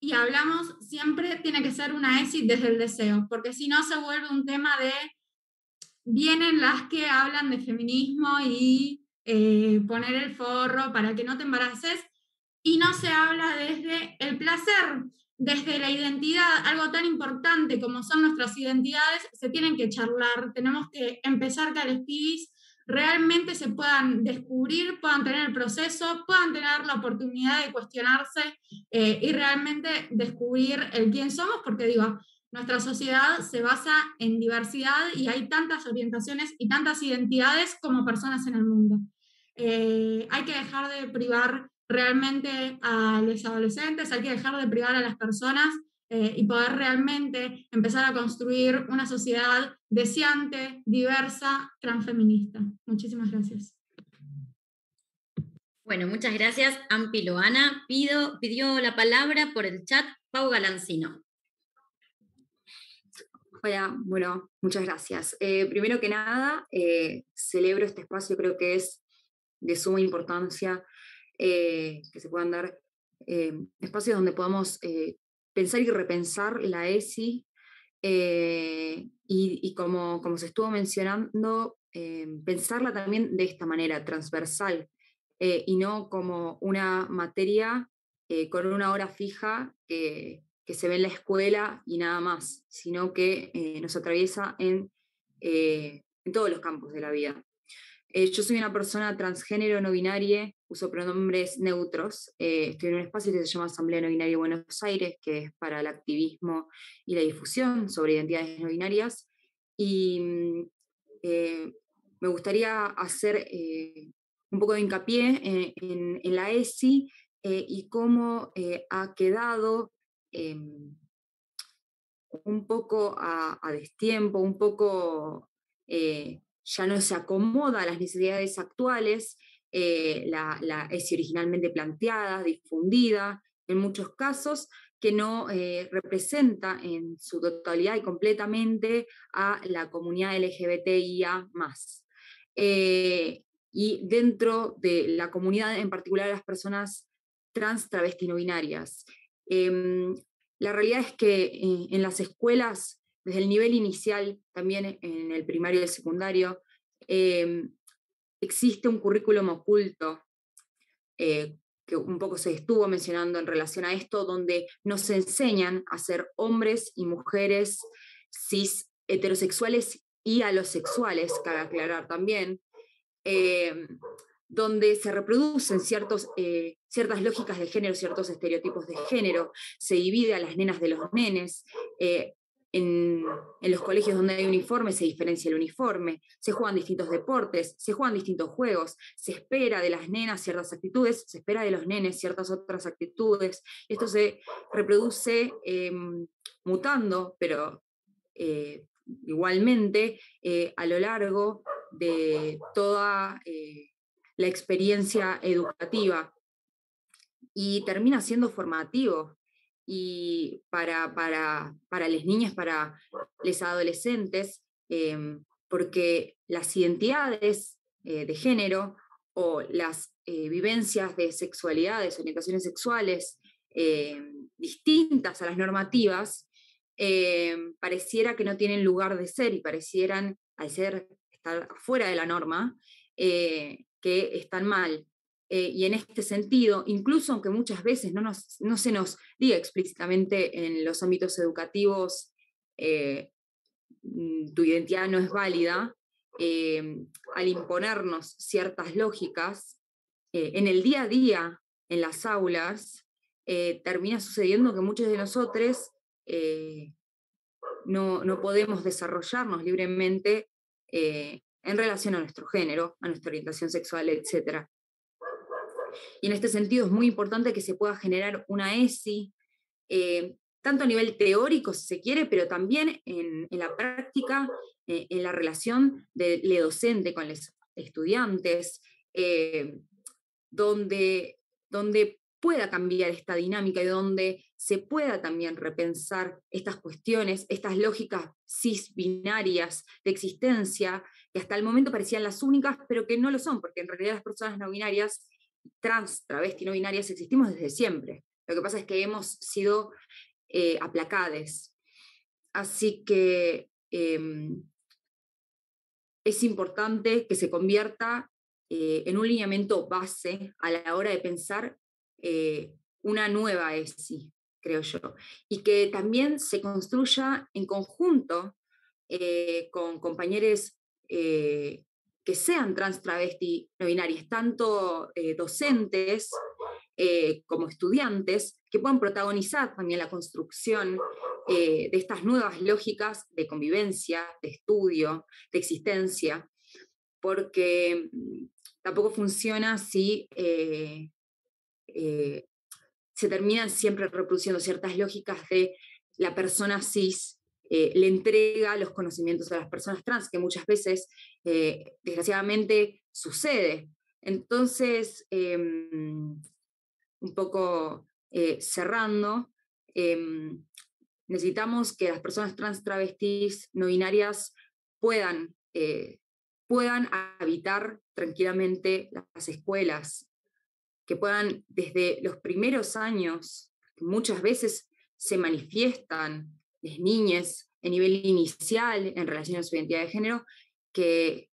y hablamos siempre, tiene que ser una ESI desde el deseo, porque si no se vuelve un tema de, vienen las que hablan de feminismo y poner el forro para que no te embaraces, y no se habla desde el placer, desde la identidad, algo tan importante como son nuestras identidades, se tienen que charlar, tenemos que empezar que los pibis realmente se puedan descubrir, puedan tener el proceso, puedan tener la oportunidad de cuestionarse y realmente descubrir el quién somos, porque digo, nuestra sociedad se basa en diversidad y hay tantas orientaciones y tantas identidades como personas en el mundo. Hay que dejar de privar realmente a los adolescentes, hay que dejar de privar a las personas y poder realmente empezar a construir una sociedad deseante, diversa, transfeminista. Muchísimas gracias. Bueno, muchas gracias, Ampi Loana. Pidió la palabra por el chat Pau Galancino. Hola, bueno, muchas gracias. Primero que nada, celebro este espacio, creo que es de suma importancia que se puedan dar espacios donde podamos pensar y repensar la ESI y como se estuvo mencionando, pensarla también de esta manera, transversal, y no como una materia con una hora fija que se ve en la escuela y nada más, sino que nos atraviesa en todos los campos de la vida. Yo soy una persona transgénero no binaria, uso pronombres neutros, estoy en un espacio que se llama Asamblea No Binaria Buenos Aires, que es para el activismo y la difusión sobre identidades no binarias, y me gustaría hacer un poco de hincapié en la ESI y cómo ha quedado un poco a destiempo, un poco ya no se acomoda a las necesidades actuales, la ESI originalmente planteada, difundida, en muchos casos, que no representa en su totalidad y completamente a la comunidad LGBTIA+. Y dentro de la comunidad, en particular las personas trans, travesti, no binarias. La realidad es que en las escuelas, desde el nivel inicial, también en el primario y el secundario, existe un currículum oculto que un poco se estuvo mencionando en relación a esto, donde nos enseñan a ser hombres y mujeres cis, heterosexuales y alosexuales, cabe aclarar también, donde se reproducen ciertas lógicas de género, ciertos estereotipos de género, se divide a las nenas de los nenes, en los colegios donde hay uniforme se diferencia el uniforme, se juegan distintos deportes, se juegan distintos juegos, se espera de las nenas ciertas actitudes, se espera de los nenes ciertas otras actitudes. Esto se reproduce mutando, pero igualmente a lo largo de toda la experiencia educativa y termina siendo formativo y para las niñas, para los adolescentes, porque las identidades de género o las vivencias de sexualidades, orientaciones sexuales distintas a las normativas, pareciera que no tienen lugar de ser y parecieran, al estar fuera de la norma, que están mal. Y en este sentido, incluso aunque muchas veces no se nos diga explícitamente en los ámbitos educativos tu identidad no es válida, al imponernos ciertas lógicas, en el día a día, en las aulas, termina sucediendo que muchos de nosotros no podemos desarrollarnos libremente en relación a nuestro género, a nuestra orientación sexual, etc. Y en este sentido es muy importante que se pueda generar una ESI, tanto a nivel teórico, si se quiere, pero también en la práctica, en la relación del docente con los estudiantes, donde pueda cambiar esta dinámica y donde se pueda también repensar estas cuestiones, estas lógicas cis-binarias de existencia, que hasta el momento parecían las únicas, pero que no lo son, porque en realidad las personas no binarias, trans, travesti, no binarias, existimos desde siempre. Lo que pasa es que hemos sido aplacades. Así que es importante que se convierta en un lineamiento base a la hora de pensar una nueva ESI, creo yo, y que también se construya en conjunto con compañeros que sean trans, travesti, no binarias, tanto docentes como estudiantes, que puedan protagonizar también la construcción de estas nuevas lógicas de convivencia, de estudio, de existencia, porque tampoco funciona si se terminan siempre reproduciendo ciertas lógicas de la persona cis le entrega los conocimientos a las personas trans, que muchas veces, desgraciadamente, sucede. Entonces, un poco cerrando, necesitamos que las personas trans, travestis, no binarias puedan habitar tranquilamente las escuelas, que puedan desde los primeros años, que muchas veces se manifiestan las niñas en nivel inicial en relación a su identidad de género, que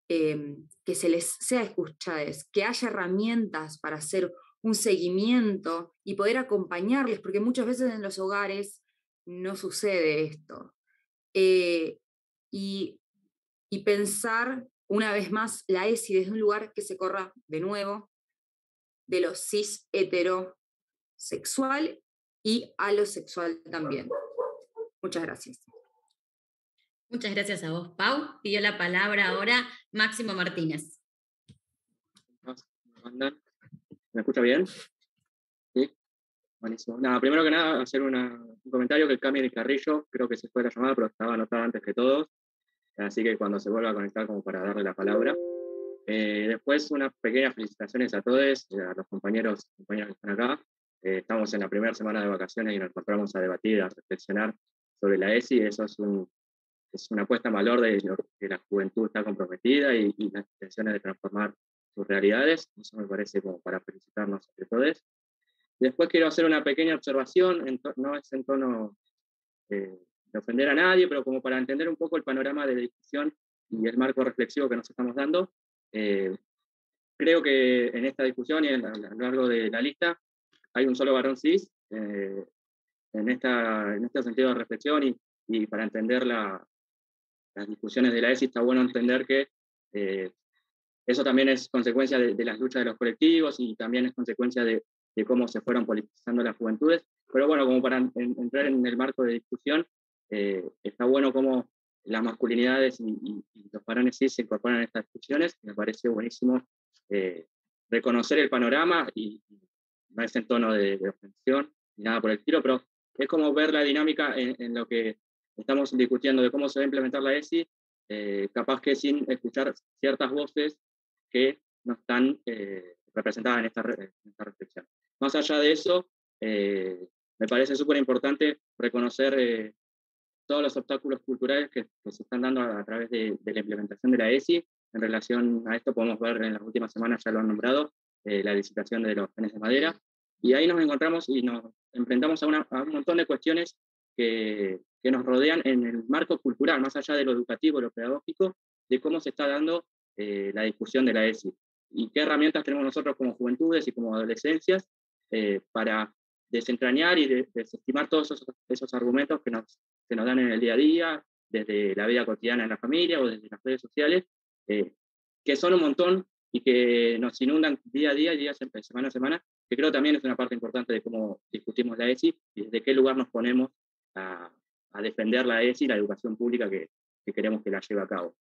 se les sea escuchadas, que haya herramientas para hacer un seguimiento y poder acompañarles, porque muchas veces en los hogares no sucede esto. Y pensar una vez más la ESI desde un lugar que se corra de nuevo de lo cis heterosexual y alosexual también. Muchas gracias. Muchas gracias a vos, Pau. Pidió la palabra ahora Máximo Martínez. ¿Me escucha bien? Sí. Buenísimo. Nada, primero que nada, hacer un comentario que Cami Carrillo, creo que se fue la llamada, pero estaba anotada antes que todos. Así que cuando se vuelva a conectar, como para darle la palabra. Después, unas pequeñas felicitaciones a todos, a los compañeros y compañeras que están acá. Estamos en la primera semana de vacaciones y nos encontramos a debatir, a reflexionar sobre la ESI. Eso es una puesta en valor de que la juventud está comprometida y las intenciones de transformar sus realidades. Eso me parece como para felicitarnos entre todos. Después quiero hacer una pequeña observación, no es en tono de ofender a nadie, pero como para entender un poco el panorama de discusión y el marco reflexivo que nos estamos dando. Creo que en esta discusión y a lo largo de la lista hay un solo varón cis en este sentido de reflexión y para entender las discusiones de la ESI está bueno entender que eso también es consecuencia de las luchas de los colectivos y también es consecuencia de cómo se fueron politizando las juventudes. Pero bueno, como para entrar en el marco de discusión, está bueno cómo las masculinidades y los varones cis se incorporan a estas discusiones. Me parece buenísimo reconocer el panorama y no es en tono de ofensión ni nada por el estilo, pero es como ver la dinámica en lo que estamos discutiendo de cómo se va a implementar la ESI, capaz que sin escuchar ciertas voces que no están representadas en esta reflexión. Más allá de eso, me parece súper importante reconocer todos los obstáculos culturales que se están dando a través de la implementación de la ESI. En relación a esto podemos ver en las últimas semanas, ya lo han nombrado, la licitación de los genes de madera, y ahí nos encontramos y nos enfrentamos a un montón de cuestiones que nos rodean en el marco cultural, más allá de lo educativo, lo pedagógico, de cómo se está dando la discusión de la ESI, y qué herramientas tenemos nosotros como juventudes y como adolescencias para desentrañar y desestimar todos esos argumentos que nos dan en el día a día, desde la vida cotidiana en la familia o desde las redes sociales, que son un montón y que nos inundan día a día, semana a semana, que creo también es una parte importante de cómo discutimos la ESI y desde qué lugar nos ponemos a defender la ESI y la educación pública que queremos que la lleve a cabo.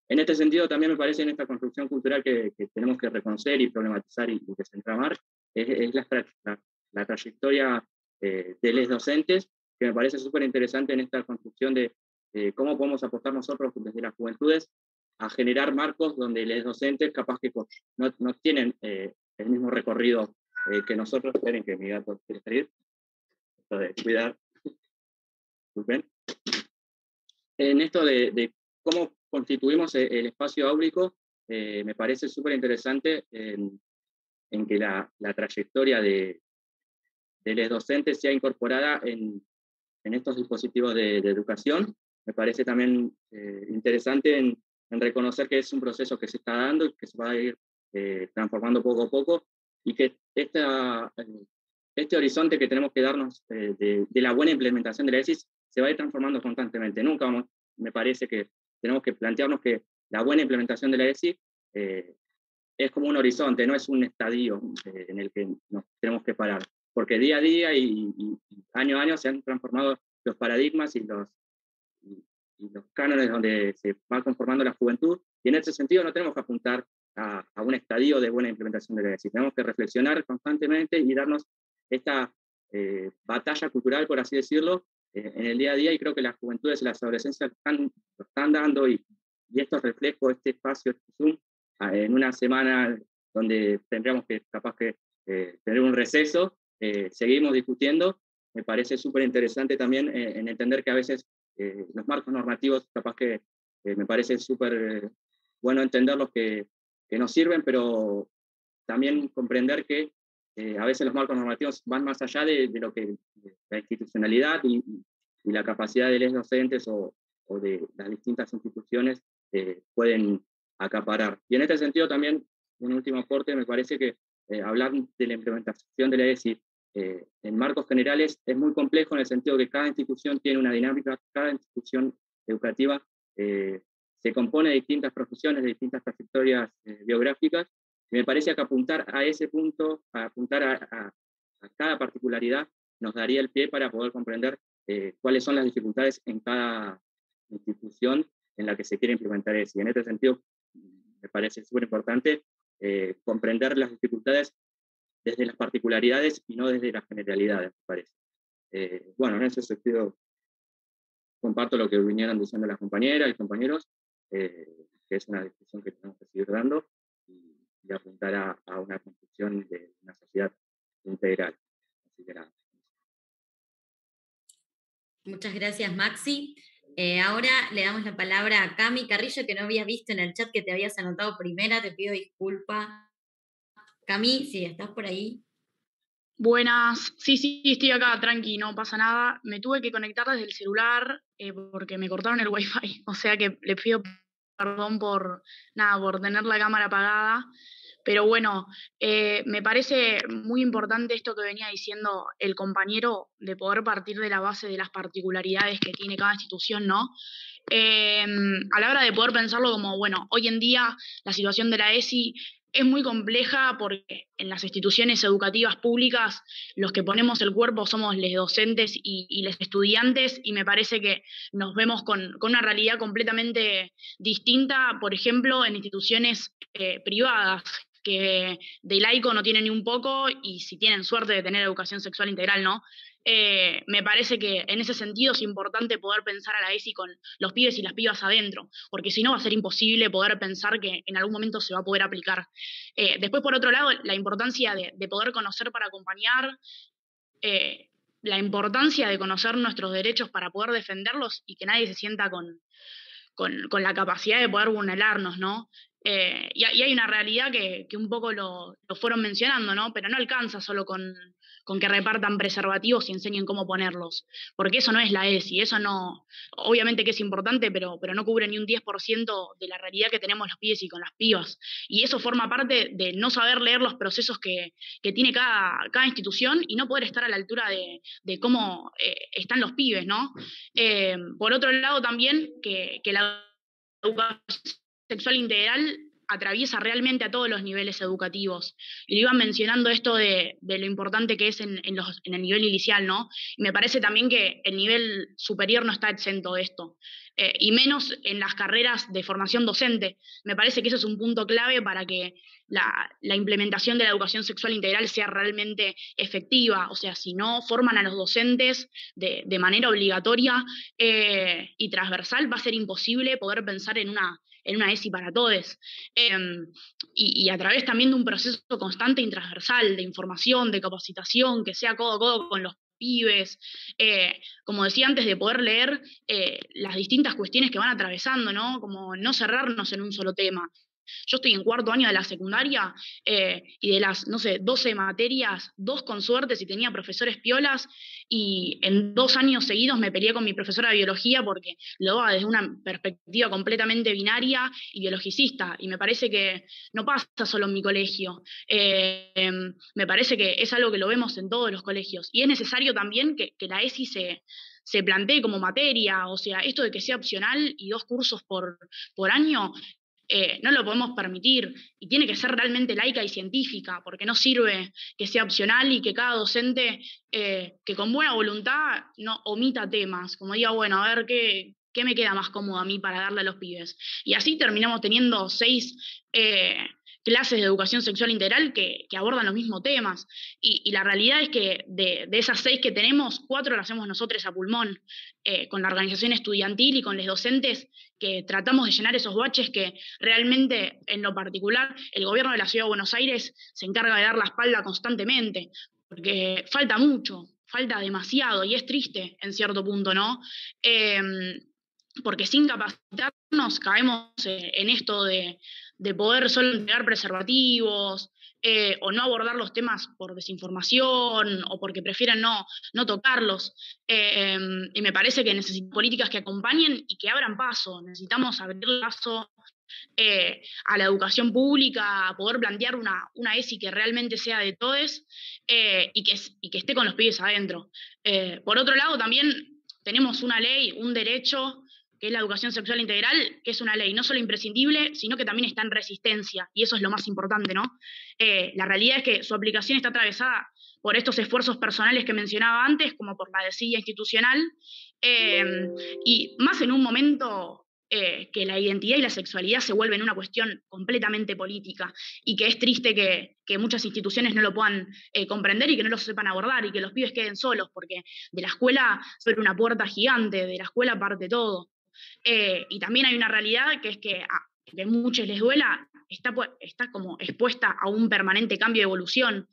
En este sentido, también me parece en esta construcción cultural que tenemos que reconocer y problematizar y desentramar, es la trayectoria de los docentes, que me parece súper interesante en esta construcción de cómo podemos aportar nosotros desde las juventudes a generar marcos donde los docentes capaz que no tienen el mismo recorrido que nosotros. Esperen que mi gato quiere salir. Esto de cuidar. Disculpen. En esto de cómo constituimos el espacio áulico, me parece súper interesante en que la trayectoria de los docentes sea incorporada en estos dispositivos de educación. Me parece también interesante en reconocer que es un proceso que se está dando y que se va a ir transformando poco a poco, y que este horizonte que tenemos que darnos de la buena implementación de la ESI se va a ir transformando constantemente. Nunca me parece que tenemos que plantearnos que la buena implementación de la ESI es como un horizonte, no es un estadio en el que nos tenemos que parar, porque día a día y año a año se han transformado los paradigmas y los cánones donde se va conformando la juventud, y en ese sentido no tenemos que apuntar a un estadio de buena implementación de la ESI. Tenemos que reflexionar constantemente y darnos esta batalla cultural, por así decirlo, en el día a día, y creo que las juventudes y las adolescencias lo están dando, y estos reflejos, este espacio, este Zoom, en una semana donde tendríamos que capaz que tener un receso, seguimos discutiendo. Me parece súper interesante también en entender que a veces los marcos normativos, capaz que me parece súper bueno entenderlos, que nos sirven, pero también comprender que a veces los marcos normativos van más allá de lo que la institucionalidad y la capacidad de los docentes o de las distintas instituciones pueden acaparar. Y en este sentido también, un último aporte, me parece que hablar de la implementación de la ESI en marcos generales es muy complejo, en el sentido que cada institución tiene una dinámica, cada institución educativa se compone de distintas profesiones, de distintas trayectorias biográficas, y me parece que apuntar a ese punto, apuntar a cada particularidad, nos daría el pie para poder comprender cuáles son las dificultades en cada institución en la que se quiere implementar ESI. En este sentido, me parece súper importante comprender las dificultades desde las particularidades y no desde las generalidades, me parece. Bueno, en ese sentido, comparto lo que vinieron diciendo las compañeras y compañeros, que es una discusión que tenemos que seguir dando y apuntar a una construcción de una sociedad integral. Así que nada. Muchas gracias, Maxi. Ahora le damos la palabra a Cami Carrillo, que no había visto en el chat que te habías anotado primera, te pido disculpa. Cami, si estás por ahí. Buenas, sí, estoy acá, tranqui, no pasa nada. Me tuve que conectar desde el celular porque me cortaron el wifi, o sea que le pido perdón por tener la cámara apagada. Pero bueno, me parece muy importante esto que venía diciendo el compañero, de poder partir de la base de las particularidades que tiene cada institución, ¿no? A la hora de poder pensarlo como, bueno, hoy en día la situación de la ESI es muy compleja porque en las instituciones educativas públicas los que ponemos el cuerpo somos los docentes y los estudiantes, y me parece que nos vemos con una realidad completamente distinta, por ejemplo, en instituciones privadas, que de laico no tienen ni un poco, y si tienen suerte de tener educación sexual integral, ¿no? Me parece que en ese sentido es importante poder pensar a la ESI con los pibes y las pibas adentro, porque si no va a ser imposible poder pensar que en algún momento se va a poder aplicar. Después, por otro lado, la importancia de poder conocer para acompañar, la importancia de conocer nuestros derechos para poder defenderlos y que nadie se sienta con la capacidad de poder vulnerarnos, ¿no? Y hay una realidad que un poco lo fueron mencionando, ¿no? Pero no alcanza solo con que repartan preservativos y enseñen cómo ponerlos, porque eso no es la ESI, eso no, obviamente que es importante, pero no cubre ni un 10% de la realidad que tenemos los pibes y con las pibas, y eso forma parte de no saber leer los procesos que tiene cada institución y no poder estar a la altura de cómo están los pibes, ¿no? Por otro lado también, que la educación sexual integral atraviesa realmente a todos los niveles educativos. Y lo iban mencionando esto de lo importante que es en el nivel inicial, ¿no? Y me parece también que el nivel superior no está exento de esto, y menos en las carreras de formación docente. Me parece que eso es un punto clave para que la implementación de la educación sexual integral sea realmente efectiva. O sea, si no forman a los docentes de manera obligatoria y transversal, va a ser imposible poder pensar en una ESI para todos. Y a través también de un proceso constante y transversal de información, de capacitación, que sea codo a codo con los pibes, como decía antes, de poder leer las distintas cuestiones que van atravesando, ¿no? Como no cerrarnos en un solo tema. Yo estoy en cuarto año de la secundaria y de las, no sé, 12 materias, 2 con suerte si tenía profesores piolas, y en 2 años seguidos me peleé con mi profesora de biología porque lo daba desde una perspectiva completamente binaria y biologicista, y me parece que no pasa solo en mi colegio. Me parece que es algo que lo vemos en todos los colegios, y es necesario también que la ESI se plantee como materia, o sea, esto de que sea opcional y 2 cursos por año, no lo podemos permitir, y tiene que ser realmente laica y científica, porque no sirve que sea opcional y que cada docente, que con buena voluntad no omita temas, como diga, bueno, a ver qué me queda más cómodo a mí para darle a los pibes. Y así terminamos teniendo 6 clases de educación sexual integral que abordan los mismos temas. Y la realidad es que de esas 6 que tenemos, 4 las hacemos nosotros a pulmón, con la organización estudiantil y con los docentes, que tratamos de llenar esos baches que realmente, en lo particular, el gobierno de la Ciudad de Buenos Aires se encarga de dar la espalda constantemente, porque falta mucho, falta demasiado, y es triste en cierto punto, ¿no? Porque sin capacitarnos caemos en esto de poder solo entregar preservativos, o no abordar los temas por desinformación o porque prefieren no tocarlos. Y me parece que necesitamos políticas que acompañen y que abran paso. Necesitamos abrir paso a la educación pública, a poder plantear una ESI que realmente sea de todos, y que esté con los pibes adentro. Por otro lado, también tenemos una ley, un derecho, que es la educación sexual integral, que es una ley no solo imprescindible, sino que también está en resistencia, y eso es lo más importante, ¿no? La realidad es que su aplicación está atravesada por estos esfuerzos personales que mencionaba antes, como por la desidia institucional, y más en un momento que la identidad y la sexualidad se vuelven una cuestión completamente política, y que es triste que muchas instituciones no lo puedan comprender y que no lo sepan abordar, y que los pibes queden solos, porque de la escuela se abre una puerta gigante, de la escuela parte todo. Y también hay una realidad que es que a muchos les duela, está como expuesta a un permanente cambio de evolución,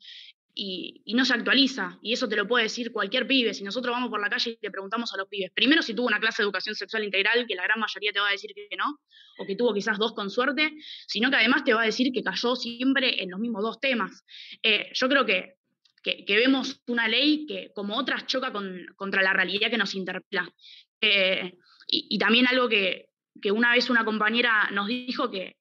y no se actualiza, y eso te lo puede decir cualquier pibe. Si nosotros vamos por la calle y le preguntamos a los pibes, primero si tuvo una clase de educación sexual integral, que la gran mayoría te va a decir que no, o que tuvo quizás 2 con suerte, sino que además te va a decir que cayó siempre en los mismos 2 temas. Yo creo que vemos una ley que, como otras, choca contra la realidad que nos interpela. Y también algo que una vez una compañera nos dijo, que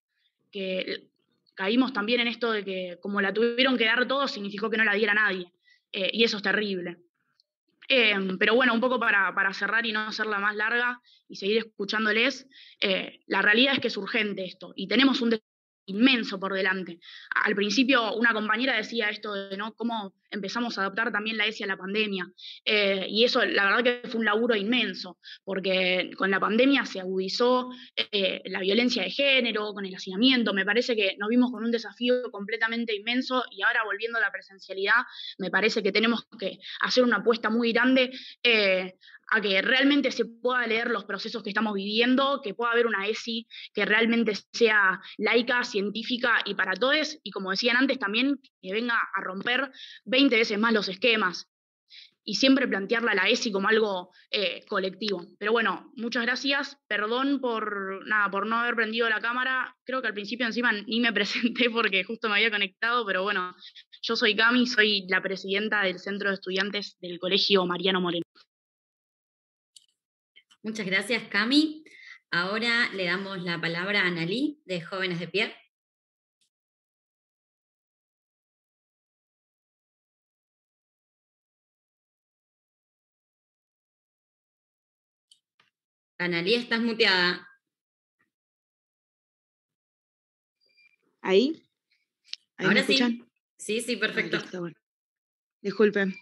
caímos también en esto de que como la tuvieron que dar todos, significó que no la diera nadie, y eso es terrible. Pero bueno, un poco para cerrar y no hacerla más larga y seguir escuchándoles, la realidad es que es urgente esto, y tenemos un inmenso por delante. Al principio una compañera decía esto de cómo empezamos a adaptar también la ESI a la pandemia, y eso la verdad que fue un laburo inmenso, porque con la pandemia se agudizó la violencia de género, con el hacinamiento. Me parece que nos vimos con un desafío completamente inmenso, y ahora, volviendo a la presencialidad, me parece que tenemos que hacer una apuesta muy grande a que realmente se pueda leer los procesos que estamos viviendo, que pueda haber una ESI que realmente sea laica, científica y para todos, y como decían antes también, que venga a romper 20 veces más los esquemas, y siempre plantearla a la ESI como algo colectivo. Pero bueno, muchas gracias, perdón por no haber prendido la cámara. Creo que al principio encima ni me presenté porque justo me había conectado, pero bueno, yo soy Cami, soy la presidenta del Centro de Estudiantes del Colegio Mariano Moreno. Muchas gracias, Cami. Ahora le damos la palabra a Analí, de Jóvenes de Pie. Analí, estás muteada. ¿Ahí? Ahora me escuchan? Sí. Sí, perfecto. Listo, bueno. Disculpen.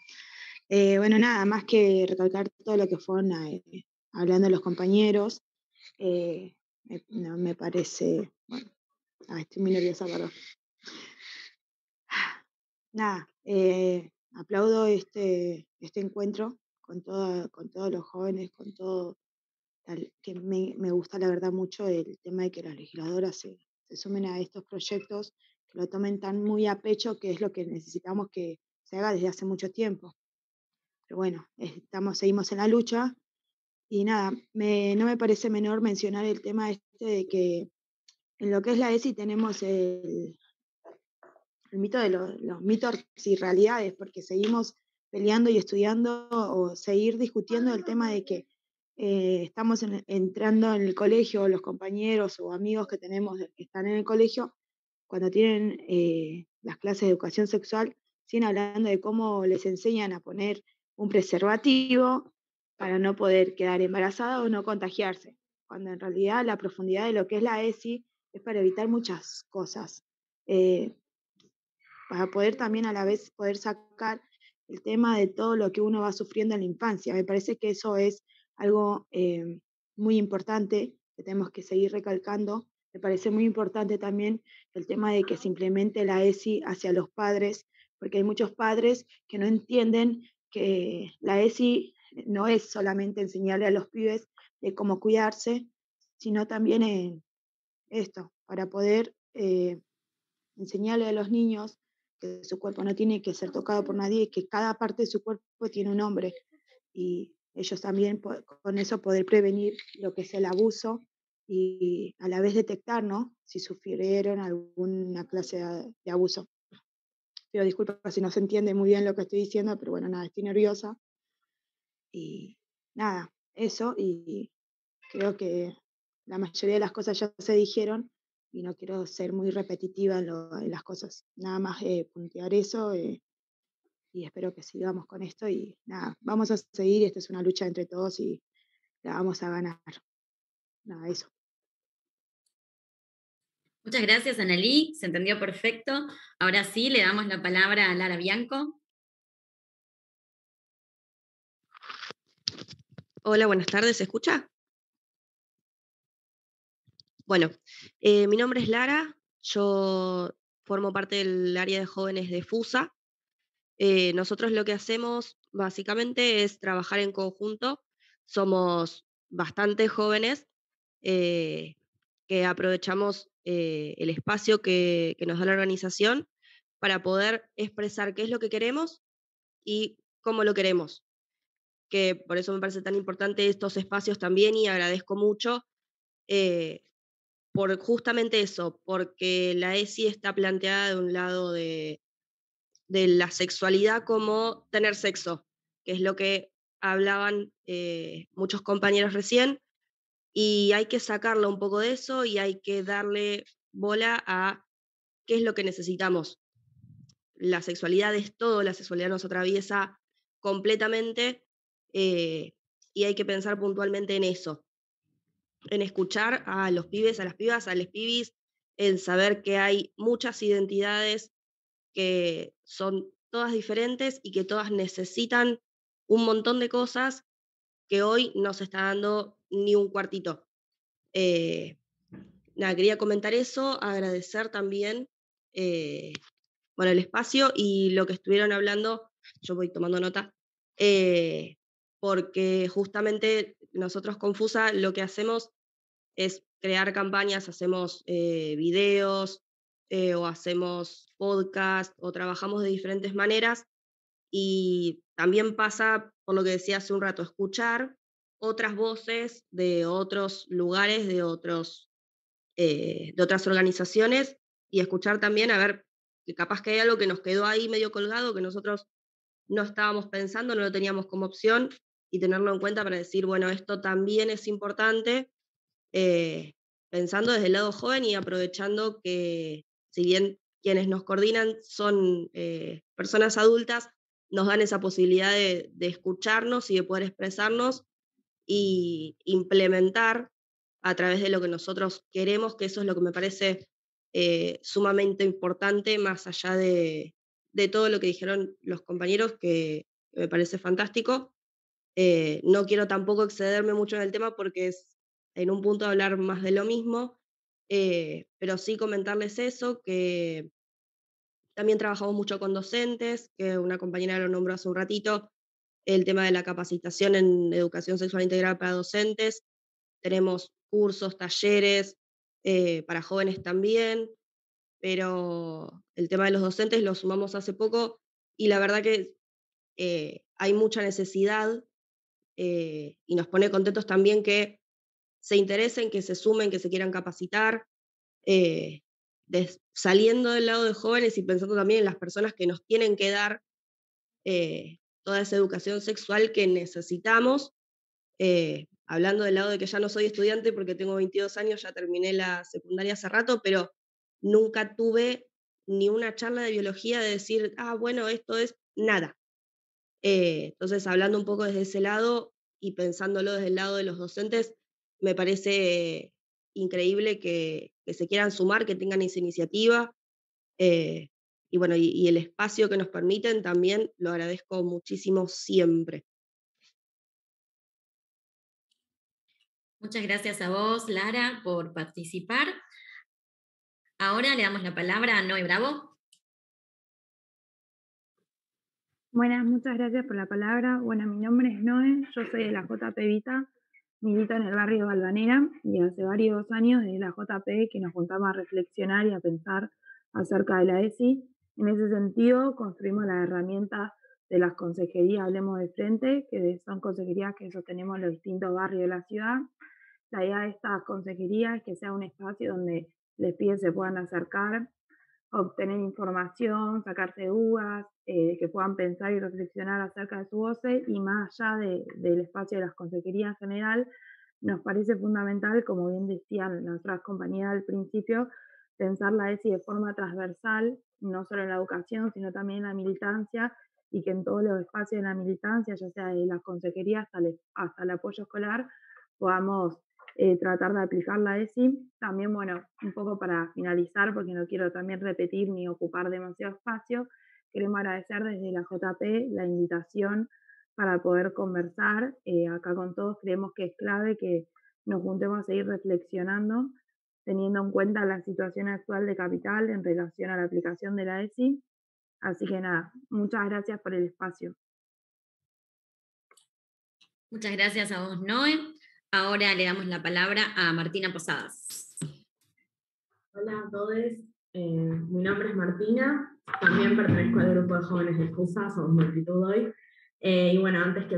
Bueno, nada más que recalcar todo lo que fueron hablando los compañeros. Me parece... Bueno, estoy muy nerviosa, perdón. Nada, aplaudo este encuentro con todos los jóvenes, con todo... que me gusta la verdad mucho el tema de que las legisladoras se sumen a estos proyectos, que lo tomen tan muy a pecho, que es lo que necesitamos que se haga desde hace mucho tiempo. Pero bueno, seguimos en la lucha, y nada, no me parece menor mencionar el tema de que en lo que es la ESI tenemos el mito de los mitos y realidades, porque seguimos peleando y estudiando o seguir discutiendo el tema de que estamos entrando en el colegio, los compañeros o amigos que tenemos que están en el colegio, cuando tienen las clases de educación sexual, siguen hablando de cómo les enseñan a poner un preservativo para no poder quedar embarazada o no contagiarse, cuando en realidad la profundidad de lo que es la ESI es para evitar muchas cosas. Para poder también a la vez poder sacar el tema de todo lo que uno va sufriendo en la infancia. Me parece que eso es algo muy importante que tenemos que seguir recalcando. Me parece muy importante también el tema de que se implemente la ESI hacia los padres, porque hay muchos padres que no entienden que la ESI no es solamente enseñarle a los pibes de cómo cuidarse, sino también en esto, para poder enseñarle a los niños que su cuerpo no tiene que ser tocado por nadie y que cada parte de su cuerpo tiene un nombre. Y ellos también con eso poder prevenir lo que es el abuso y a la vez detectar, ¿no?, si sufrieron alguna clase de abuso. Pero disculpa si no se entiende muy bien lo que estoy diciendo, pero bueno, nada, estoy nerviosa. Y nada, eso, y creo que la mayoría de las cosas ya se dijeron y no quiero ser muy repetitiva en las cosas. Nada más puntear eso y espero que sigamos con esto y nada, vamos a seguir, esta es una lucha entre todos y la vamos a ganar. Nada, eso. Muchas gracias, Analí, se entendió perfecto. Ahora sí, le damos la palabra a Lara Bianco. Hola, buenas tardes, ¿se escucha? Bueno, mi nombre es Lara, yo formo parte del área de jóvenes de FUSA. Nosotros lo que hacemos básicamente es trabajar en conjunto. Somos bastante jóvenes que aprovechamos el espacio que nos da la organización para poder expresar qué es lo que queremos y cómo lo queremos. Que por eso me parece tan importante estos espacios también y agradezco mucho por justamente eso, porque la ESI está planteada de un lado de la sexualidad como tener sexo, que es lo que hablaban muchos compañeros recién, y hay que sacarlo un poco de eso y hay que darle bola a qué es lo que necesitamos. La sexualidad es todo, la sexualidad nos atraviesa completamente y hay que pensar puntualmente en eso, en escuchar a los pibes, a las pibas, a los pibis, en saber que hay muchas identidades que son todas diferentes y que todas necesitan un montón de cosas que hoy no se está dando ni un cuartito. Nada, quería comentar eso, agradecer también bueno, el espacio y lo que estuvieron hablando, yo voy tomando nota, porque justamente nosotros con FUSA lo que hacemos es crear campañas, hacemos videos o hacemos podcast o trabajamos de diferentes maneras y también pasa, por lo que decía hace un rato, escuchar otras voces de otros lugares, de otras organizaciones y escuchar también, a ver, que capaz que hay algo que nos quedó ahí medio colgado, que nosotros no estábamos pensando, no lo teníamos como opción y tenerlo en cuenta para decir, bueno, esto también es importante, pensando desde el lado joven y aprovechando que si bien quienes nos coordinan son personas adultas, nos dan esa posibilidad de escucharnos y de poder expresarnos y implementar a través de lo que nosotros queremos, que eso es lo que me parece sumamente importante, más allá de todo lo que dijeron los compañeros, que me parece fantástico. No quiero tampoco excederme mucho en el tema porque es en un punto hablar más de lo mismo, pero sí comentarles eso, que también trabajamos mucho con docentes, que una compañera lo nombró hace un ratito, el tema de la capacitación en educación sexual integral para docentes. Tenemos cursos, talleres para jóvenes también, pero el tema de los docentes lo sumamos hace poco y la verdad que hay mucha necesidad y nos pone contentos también que se interesen, que se sumen, que se quieran capacitar. saliendo del lado de jóvenes y pensando también en las personas que nos tienen que dar toda esa educación sexual que necesitamos, hablando del lado de que ya no soy estudiante porque tengo 22 años, ya terminé la secundaria hace rato, pero nunca tuve ni una charla de biología de decir, bueno, esto es nada. Entonces, hablando un poco desde ese lado y pensándolo desde el lado de los docentes, me parece increíble que se quieran sumar, que tengan esa iniciativa. Y bueno, y el espacio que nos permiten también lo agradezco muchísimo siempre. Muchas gracias a vos, Lara, por participar. Ahora le damos la palabra a Noé Bravo. Buenas, muchas gracias por la palabra. Bueno, mi nombre es Noé, yo soy de la JP Vita, milito en el barrio Balvanera y hace varios años desde la JP que nos juntamos a reflexionar y a pensar acerca de la ESI. En ese sentido, construimos la herramienta de las consejerías Hablemos de Frente, que son consejerías que sostenemos en los distintos barrios de la ciudad. La idea de estas consejerías es que sea un espacio donde los pibes se puedan acercar, obtener información, sacarse dudas, que puedan pensar y reflexionar acerca de su voce, y más allá del espacio de las consejerías en general, nos parece fundamental, como bien decían las otras compañeras al principio, pensar la ESI de forma transversal, no solo en la educación, sino también en la militancia, y que en todos los espacios de la militancia, ya sea de las consejerías hasta el apoyo escolar, podamos tratar de aplicar la ESI. También, bueno, un poco para finalizar, porque no quiero también repetir ni ocupar demasiado espacio, queremos agradecer desde la JP la invitación para poder conversar acá con todos. Creemos que es clave que nos juntemos a seguir reflexionando, teniendo en cuenta la situación actual de Capital en relación a la aplicación de la ESI. Así que nada, muchas gracias por el espacio. Muchas gracias a vos, Noé. Ahora le damos la palabra a Martina Posadas. Hola a todos, mi nombre es Martina, también pertenezco al grupo de jóvenes de JUSA, somos multitud hoy. Y bueno, antes de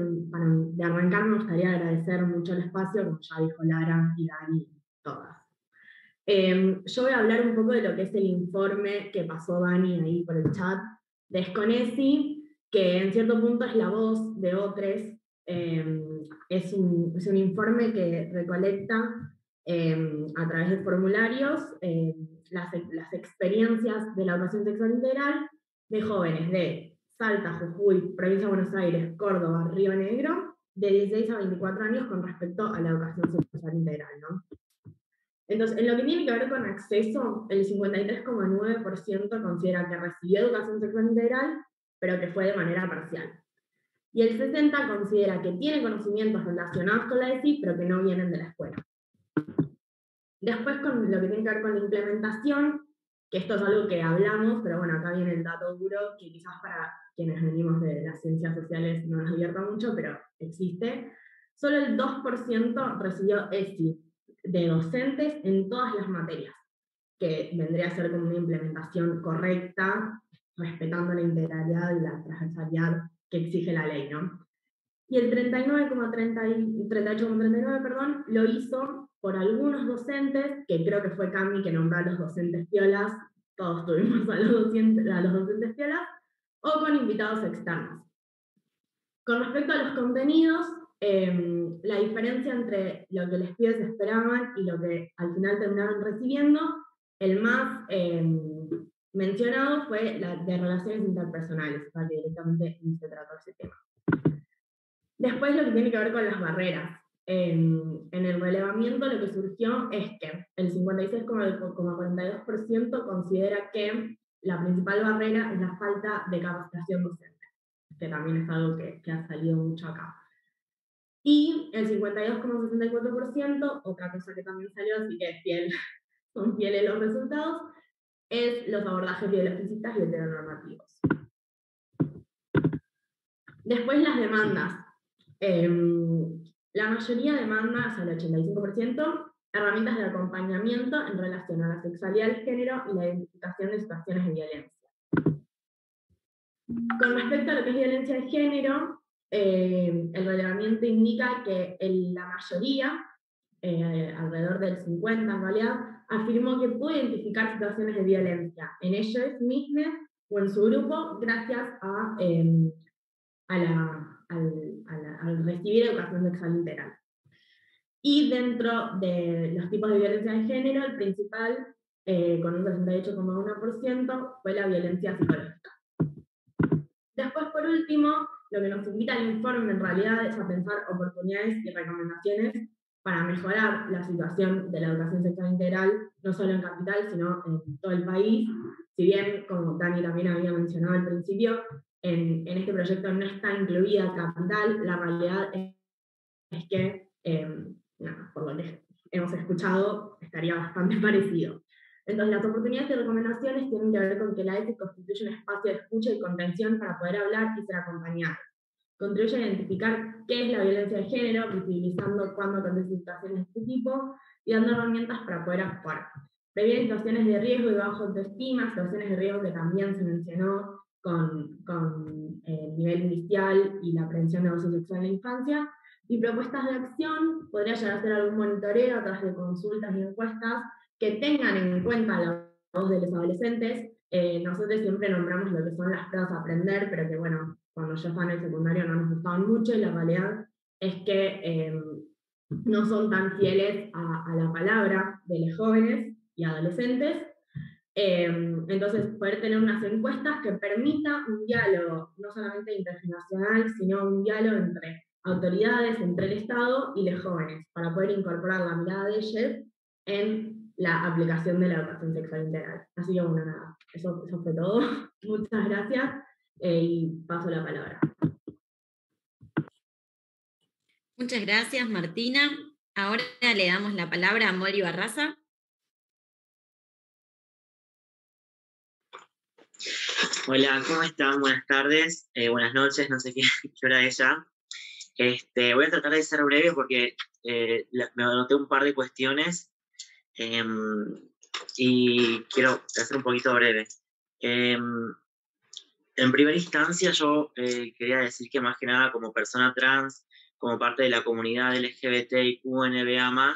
arrancar me gustaría agradecer mucho el espacio, como ya dijo Lara y Dani, todas. Yo voy a hablar un poco de lo que es el informe que pasó Dani ahí por el chat de Esconesi, que en cierto punto es la voz de otros. Es un informe que recolecta a través de formularios las experiencias de la educación sexual integral de jóvenes de Salta, Jujuy, Provincia de Buenos Aires, Córdoba, Río Negro, de 16 a 24 años con respecto a la educación sexual integral, ¿no? Entonces, en lo que tiene que ver con acceso, el 53,9% considera que recibió educación sexual integral, pero que fue de manera parcial. Y el 60% considera que tiene conocimientos relacionados con la ESI, pero que no vienen de la escuela. Después, con lo que tiene que ver con la implementación, que esto es algo que hablamos, pero bueno, acá viene el dato duro, que quizás para quienes venimos de las ciencias sociales no nos divierta mucho, pero existe. Solo el 2% recibió ESI de docentes en todas las materias, que vendría a ser como una implementación correcta, respetando la integralidad y la transversalidad que exige la ley, ¿no? Y el 38,39, lo hizo por algunos docentes, que creo que fue Cami que nombró a los docentes piolas, todos tuvimos a los docentes piolas, o con invitados externos. Con respecto a los contenidos, la diferencia entre lo que les pibes esperaban y lo que al final terminaron recibiendo, el más mencionado fue la de relaciones interpersonales, o sea que directamente ni se trató ese tema. Después lo que tiene que ver con las barreras. En el relevamiento lo que surgió es que el 56,42% considera que la principal barrera es la falta de capacitación docente, que también es algo que ha salido mucho acá. Y el 52,64%, otra cosa que también salió, así que son fieles los resultados, es los abordajes biologicistas y heteronormativos. Después las demandas. La mayoría demanda, o sea, el 85%, herramientas de acompañamiento en relación a la sexualidad del género y la identificación de situaciones de violencia. Con respecto a lo que es violencia de género, el relevamiento indica que la mayoría, alrededor del 50% en realidad, afirmó que pudo identificar situaciones de violencia en ellos mismos o en su grupo gracias al recibir educación sexual integral. Y dentro de los tipos de violencia de género, el principal, con un 68,1%, fue la violencia psicológica. Después, por último, lo que nos invita al informe en realidad es a pensar oportunidades y recomendaciones para mejorar la situación de la educación sexual integral, no solo en Capital, sino en todo el país. Si bien, como Dani también había mencionado al principio, en este proyecto no está incluida Capital, la realidad es que, por lo que hemos escuchado, estaría bastante parecido. Entonces, las oportunidades y recomendaciones tienen que ver con que la ESI constituye un espacio de escucha y contención para poder hablar y ser acompañados. Contribuye a identificar qué es la violencia de género, visibilizando cuándo acontecen situaciones de este tipo y dando herramientas para poder actuar. Previene situaciones de riesgo y baja autoestima, situaciones de riesgo que también se mencionó con el nivel inicial y la prevención de abuso sexual en la infancia, y propuestas de acción. Podría llegar a ser algún monitoreo a través de consultas y encuestas que tengan en cuenta la voz de los adolescentes. Nosotros siempre nombramos lo que son las pruebas a aprender, pero que bueno, cuando yo estaba en el secundario no nos gustaban mucho, y la realidad es que no son tan fieles a la palabra de los jóvenes y adolescentes. Entonces, poder tener unas encuestas que permitan un diálogo, no solamente intergeneracional, sino un diálogo entre autoridades, entre el Estado y los jóvenes, para poder incorporar la mirada de ellos en la aplicación de la educación sexual integral. Así que bueno, nada, eso fue todo. Muchas gracias y paso la palabra. Muchas gracias, Martina. Ahora le damos la palabra a Mori Barraza. Hola, ¿cómo están? Buenas tardes, buenas noches, no sé qué hora es ya. Voy a tratar de ser breve porque me anoté un par de cuestiones y quiero hacer un poquito breve. En primera instancia, yo quería decir que más que nada como persona trans, como parte de la comunidad LGBTIQ, NBA+,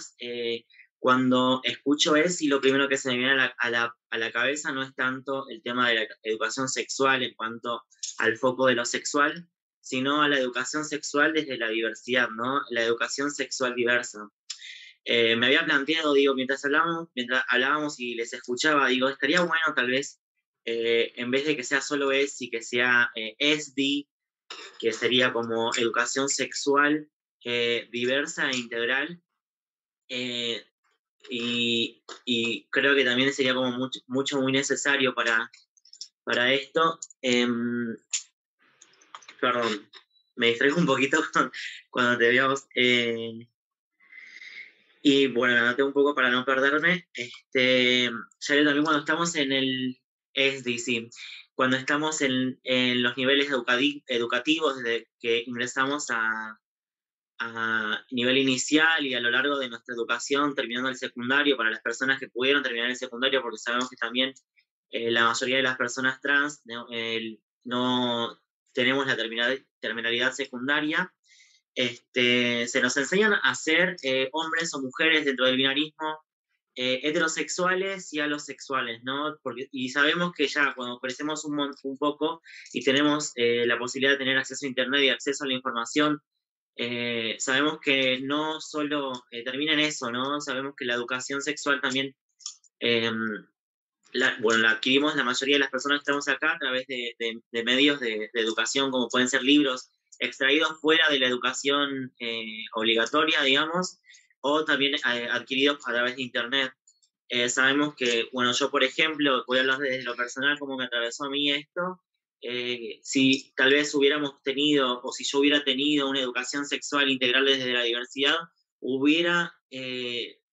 cuando escucho ESI, lo primero que se me viene a la cabeza no es tanto el tema de la educación sexual en cuanto al foco de lo sexual, sino a la educación sexual desde la diversidad, ¿no? La educación sexual diversa. Me había planteado, digo, mientras hablábamos y les escuchaba, digo, estaría bueno tal vez, en vez de que sea solo ESI, que sea ESDI, que sería como educación sexual diversa e integral, y creo que también sería como muy necesario para esto. Perdón, me distraigo un poquito cuando te veíamos. Y bueno, me anoté un poco para no perderme. Ya que también cuando estamos en el SDC, cuando estamos en los niveles educativos, desde que ingresamos a nivel inicial y a lo largo de nuestra educación, terminando el secundario, para las personas que pudieron terminar el secundario, porque sabemos que también la mayoría de las personas trans no tenemos la terminalidad secundaria, se nos enseñan a ser hombres o mujeres dentro del binarismo, heterosexuales y alosexuales, ¿no? Y sabemos que ya cuando crecemos un poco y tenemos la posibilidad de tener acceso a Internet y acceso a la información, sabemos que no solo termina en eso, ¿no? Sabemos que la educación sexual también la adquirimos la mayoría de las personas que estamos acá a través de medios de educación, como pueden ser libros extraídos fuera de la educación obligatoria, digamos, o también adquiridos a través de Internet. Sabemos que, bueno, yo por ejemplo, voy a hablar desde lo personal, cómo me atravesó a mí esto. Si tal vez hubiéramos tenido, o si yo hubiera tenido una educación sexual integral desde la diversidad, hubiera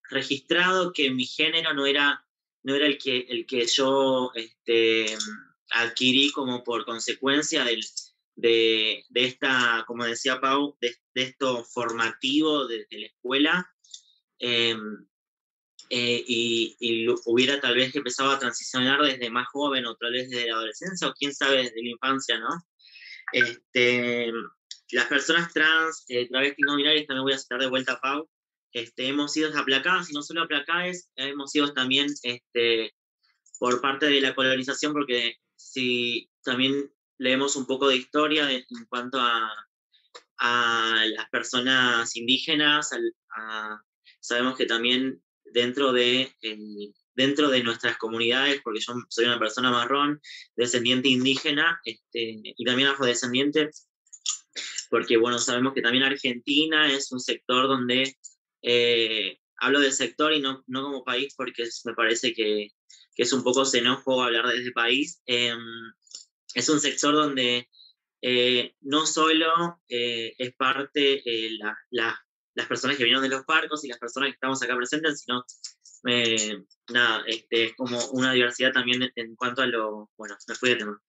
registrado que mi género no era el que yo adquirí como por consecuencia de esta, como decía Pau, de esto formativo de la escuela, y hubiera tal vez empezado a transicionar desde más joven, o tal vez desde la adolescencia, o quién sabe, desde la infancia, ¿no? Las personas trans, travestis no binarias, también voy a citar de vuelta a Pau, hemos sido aplacadas, y no solo aplacadas, hemos sido también por parte de la colonización, porque si también leemos un poco de historia en cuanto a las personas indígenas, sabemos que también dentro de nuestras comunidades, porque yo soy una persona marrón, descendiente indígena, y también afrodescendiente, porque bueno, sabemos que también Argentina es un sector donde, hablo del sector y no como país, porque me parece que es un poco xenófobo hablar de ese país. Es un sector donde no solo es parte las personas que vinieron de los barcos y las personas que estamos acá presentes, sino nada, es como una diversidad también en cuanto a lo... Bueno, me fui de tema.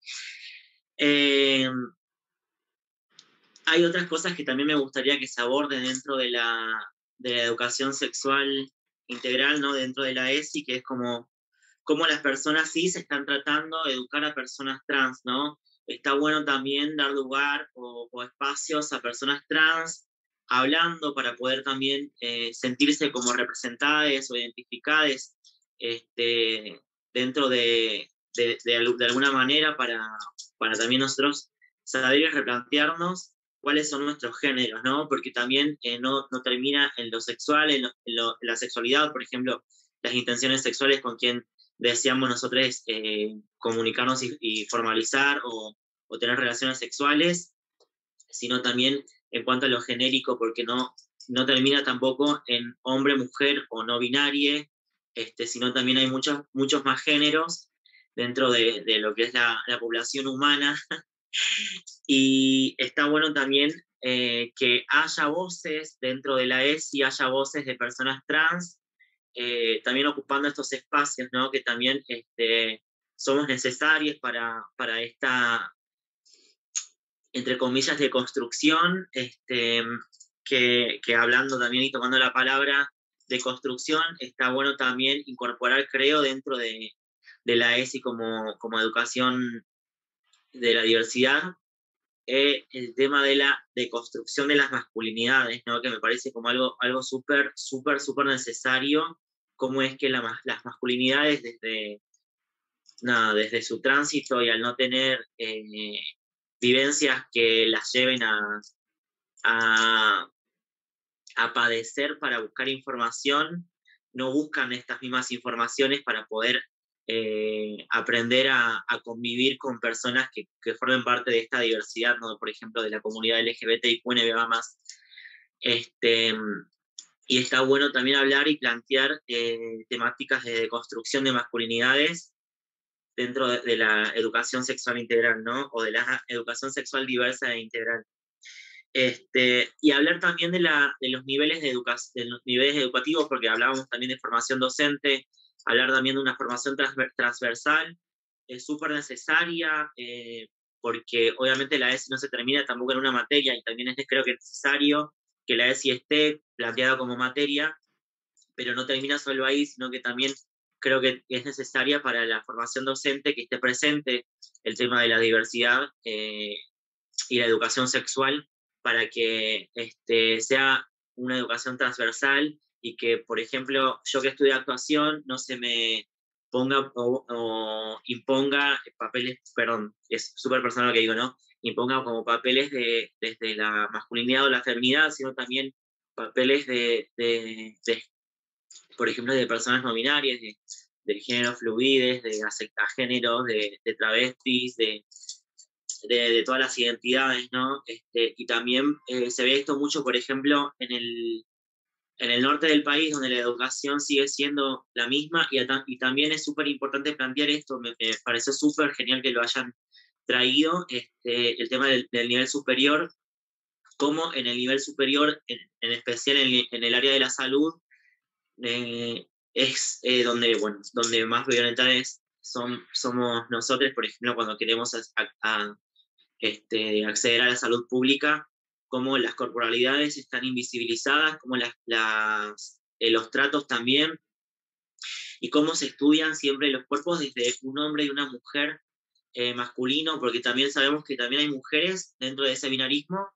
Hay otras cosas que también me gustaría que se aborden dentro de la educación sexual integral, ¿no? Dentro de la ESI, que es como las personas cis están tratando de educar a personas trans, ¿no? Está bueno también dar lugar o espacios a personas trans hablando para poder también sentirse como representadas o identificadas dentro de alguna manera para también nosotros saber y replantearnos cuáles son nuestros géneros, ¿no? Porque también no termina en lo sexual, en la sexualidad, por ejemplo, las intenciones sexuales con quien deseamos nosotros comunicarnos y formalizar o tener relaciones sexuales, sino también en cuanto a lo genérico, porque no termina tampoco en hombre, mujer o no binario, sino también hay muchos más géneros dentro de lo que es la población humana. Y está bueno también que haya voces dentro de la ESI, haya voces de personas trans, también ocupando estos espacios, ¿no? Que también somos necesarios para esta, entre comillas, de construcción, que hablando también y tomando la palabra de construcción, está bueno también incorporar, creo, dentro de la ESI como educación de la diversidad, el tema de la deconstrucción de las masculinidades, ¿no? Que me parece como algo súper, súper, súper necesario, cómo es que las masculinidades desde su tránsito y al no tener vivencias que las lleven a padecer para buscar información, no buscan estas mismas informaciones para poder aprender a convivir con personas que formen parte de esta diversidad, ¿no? Por ejemplo, de la comunidad LGBTIQ+. Y está bueno también hablar y plantear temáticas de deconstrucción de masculinidades dentro de la educación sexual integral, ¿no? O de la educación sexual diversa e integral. Y hablar también de los niveles de los niveles educativos, porque hablábamos también de formación docente, hablar también de una formación transversal, es súper necesaria, porque obviamente la ESI no se termina tampoco en una materia, y también creo que es necesario que la ESI esté planteada como materia, pero no termina solo ahí, sino que también creo que es necesaria para la formación docente que esté presente el tema de la diversidad y la educación sexual, para que sea una educación transversal y que, por ejemplo, yo que estudio actuación, no se me ponga o imponga papeles, perdón, es súper personal lo que digo, ¿no? Imponga como papeles desde la masculinidad o la feminidad, sino también papeles por ejemplo, de personas no binarias, de géneros fluides, de géneros, de travestis, de todas las identidades, ¿no? Y también se ve esto mucho, por ejemplo, en el norte del país, donde la educación sigue siendo la misma, y también es súper importante plantear esto, me pareció súper genial que lo hayan traído, el tema del nivel superior, como en el nivel superior, en especial en el área de la salud, es donde más violentadas somos nosotros, por ejemplo, cuando queremos acceder a la salud pública, cómo las corporalidades están invisibilizadas, cómo los tratos también, y cómo se estudian siempre los cuerpos desde un hombre y una mujer masculino, porque también sabemos que también hay mujeres dentro de ese binarismo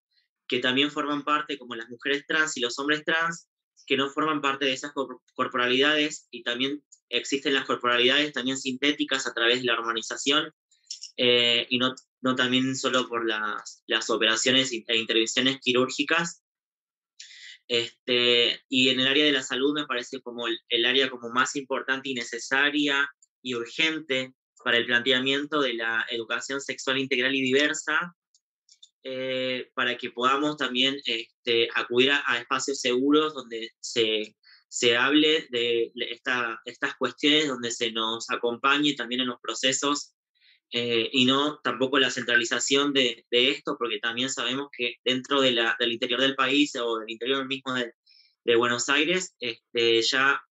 que también forman parte, como las mujeres trans y los hombres trans, que no forman parte de esas corporalidades, y también existen las corporalidades también sintéticas a través de la hormonización, y no también solo por las operaciones e intervenciones quirúrgicas. Y en el área de la salud me parece como el área como más importante y necesaria y urgente para el planteamiento de la educación sexual integral y diversa, para que podamos también acudir a espacios seguros donde se hable de estas cuestiones, donde se nos acompañe también en los procesos, y no tampoco la centralización de esto, porque también sabemos que dentro del interior del país o del interior mismo de Buenos Aires, ya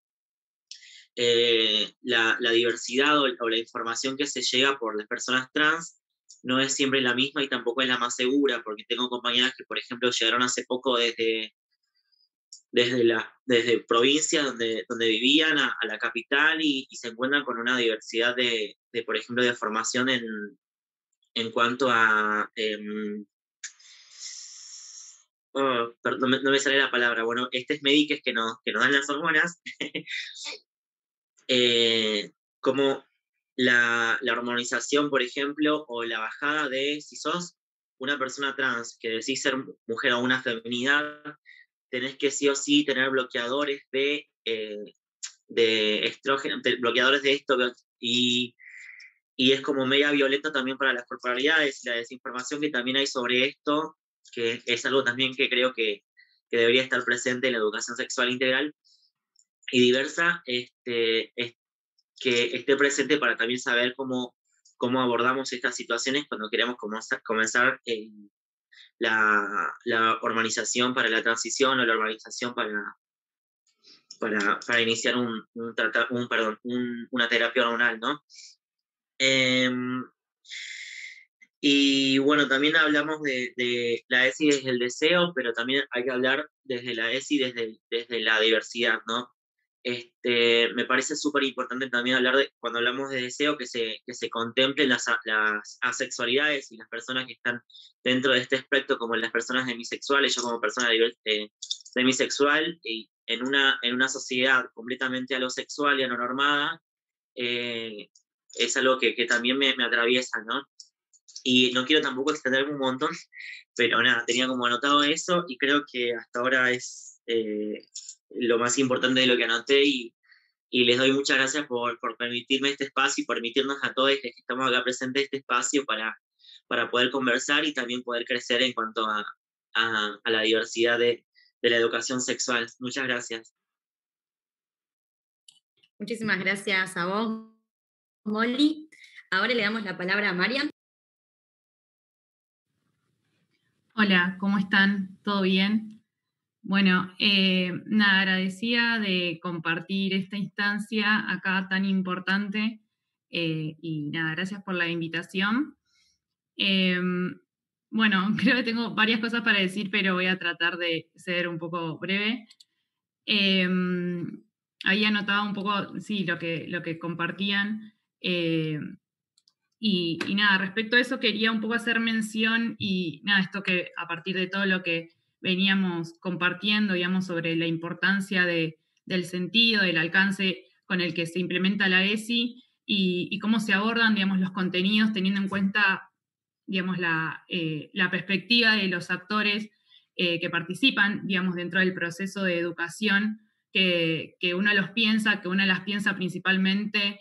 la diversidad o la información que se llega por las personas trans no es siempre la misma y tampoco es la más segura, porque tengo compañeras que, por ejemplo, llegaron hace poco desde provincias donde vivían a la capital, y se encuentran con una diversidad de por ejemplo, de formación en cuanto a... perdón, no me sale la palabra. Bueno, médicos que nos dan las hormonas, como la hormonización, por ejemplo, o la bajada de, si sos una persona trans que decís ser mujer o una feminidad, tenés que sí o sí tener bloqueadores de estrógeno, bloqueadores de esto, y es como media violento también para las corporalidades, y la desinformación que también hay sobre esto, que es algo también que creo que debería estar presente en la educación sexual integral y diversa, que esté presente para también saber cómo abordamos estas situaciones cuando queremos comenzar la hormonización para la transición, o la hormonización para iniciar una terapia hormonal, ¿no? Y bueno, también hablamos de la ESI desde el deseo, pero también hay que hablar desde la ESI desde la diversidad, ¿no? Me parece súper importante también hablar cuando hablamos de deseo, que se contemplen las asexualidades y las personas que están dentro de este espectro, como las personas demisexuales. Yo como persona demisexual, y en una sociedad completamente alosexual y anormada, es algo que también me atraviesa, ¿no? Y no quiero tampoco extenderme un montón, pero nada, tenía como anotado eso, y creo que hasta ahora es lo más importante de lo que anoté, y les doy muchas gracias por permitirme este espacio y permitirnos a todos que estamos acá presentes este espacio para poder conversar y también poder crecer en cuanto a la diversidad de la educación sexual. Muchas gracias. Muchísimas gracias a vos, Molly. Ahora le damos la palabra a Marian. Hola, ¿cómo están? ¿Todo bien? Bueno, nada, agradecida de compartir esta instancia acá tan importante, y nada, gracias por la invitación. Bueno, creo que tengo varias cosas para decir, pero voy a tratar de ser un poco breve. Había anotado un poco, sí, lo que compartían. Y nada, respecto a eso quería un poco hacer mención, y nada, esto que a partir de todo lo que veníamos compartiendo, digamos, sobre la importancia del sentido, del alcance con el que se implementa la ESI, y cómo se abordan, digamos, los contenidos teniendo en cuenta, digamos, la perspectiva de los actores que participan, digamos, dentro del proceso de educación, que uno las piensa principalmente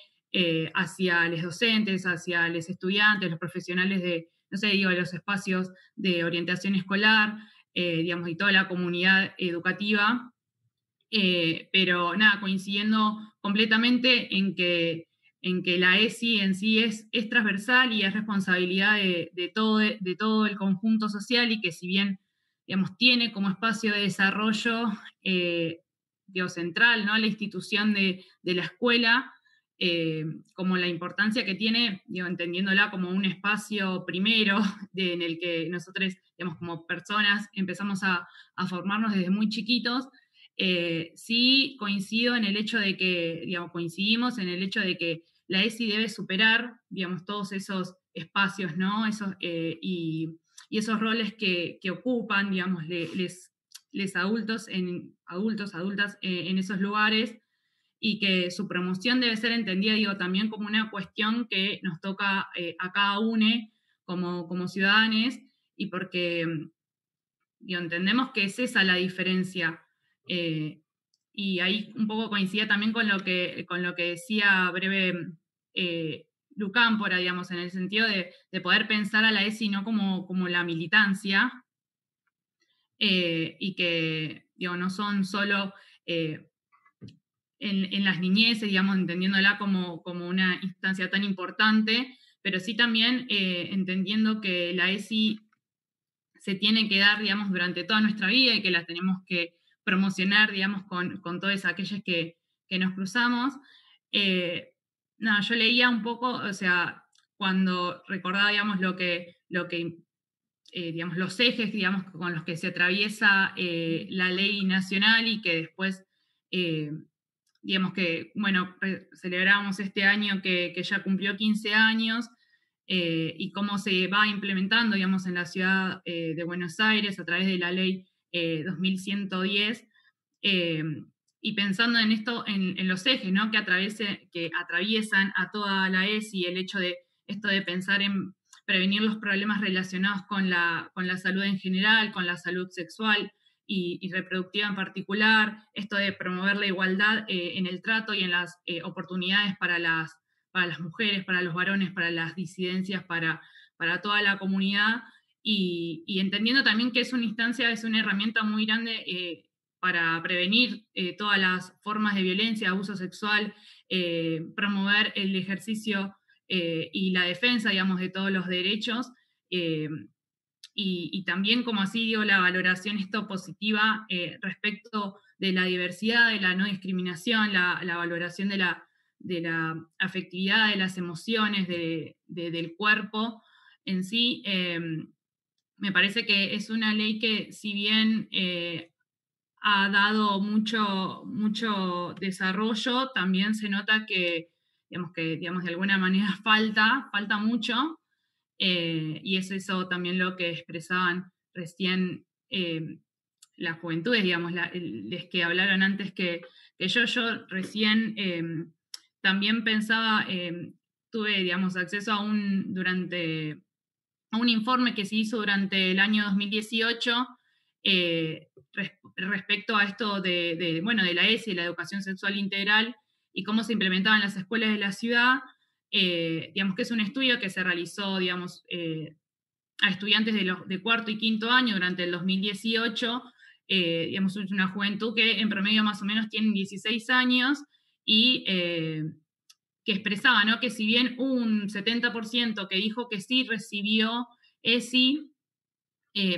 hacia los docentes, hacia los estudiantes, los profesionales de, no sé, digo, los espacios de orientación escolar, digamos, y toda la comunidad educativa, pero nada, coincidiendo completamente en que la ESI en sí es transversal y es responsabilidad de todo el conjunto social, y que si bien, digamos, tiene como espacio de desarrollo central, ¿no?, la institución de la escuela, como la importancia que tiene, digo, entendiéndola como un espacio primero en el que nosotros, digamos, como personas empezamos a formarnos desde muy chiquitos. Sí coincido en el hecho de que, digamos, coincidimos en el hecho de que la ESI debe superar, digamos, todos esos espacios, ¿no? Y esos roles que ocupan, digamos, les les adultos, adultas en esos lugares, y que su promoción debe ser entendida, digo, también como una cuestión que nos toca a cada uno como ciudadanos, y porque digo, entendemos que es esa la diferencia. Y ahí un poco coincidía también con lo que decía breve Lucámpora, digamos, en el sentido de poder pensar a la ESI no como la militancia, y que digo, no son solo en las niñeces, digamos, entendiéndola como una instancia tan importante, pero sí también entendiendo que la ESI se tiene que dar, digamos, durante toda nuestra vida y que la tenemos que promocionar, digamos, con todas aquellas que nos cruzamos. No, yo leía un poco, o sea, cuando recordaba, digamos, digamos, los ejes, digamos, con los que se atraviesa la ley nacional, y que después, digamos que, bueno, celebramos este año que ya cumplió 15 años, y cómo se va implementando, digamos, en la ciudad de Buenos Aires a través de la ley 2110, y pensando en esto, en los ejes, ¿no?, que atraviesan a toda la ESI, el hecho de esto de pensar en prevenir los problemas relacionados con la salud en general, con la salud sexual y reproductiva en particular, esto de promover la igualdad en el trato y en las oportunidades para las mujeres, para los varones, para las disidencias, para toda la comunidad, y entendiendo también que es una instancia, es una herramienta muy grande para prevenir todas las formas de violencia, abuso sexual, promover el ejercicio y la defensa, digamos, de todos los derechos, y también, como así digo, la valoración esto positiva respecto de la diversidad, de la no discriminación, la valoración de la afectividad, de las emociones, del cuerpo en sí. Me parece que es una ley que, si bien ha dado mucho desarrollo, también se nota que de alguna manera falta mucho, y es eso también lo que expresaban recién las juventudes, digamos, les que hablaron antes que yo recién también pensaba, tuve, digamos, acceso a un informe que se hizo durante el año 2018 respecto a esto de la ESI, la educación sexual integral, y cómo se implementaba en las escuelas de la ciudad. Digamos que es un estudio que se realizó, digamos, a estudiantes de cuarto y quinto año durante el 2018, digamos, es una juventud que en promedio más o menos tienen 16 años, y que expresaba, ¿no?, que si bien un 70% que dijo que sí recibió ESI,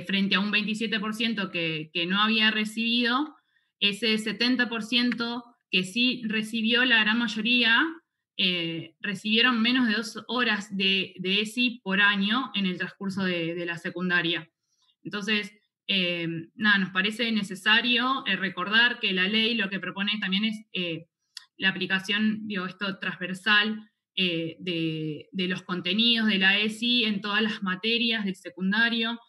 frente a un 27% que no había recibido, ese 70% que sí recibió, la gran mayoría recibieron menos de 2 horas de ESI por año en el transcurso de la secundaria. Entonces, nos parece necesario recordar que la ley lo que propone también es la aplicación, esto transversal de los contenidos de la ESI en todas las materias del secundario,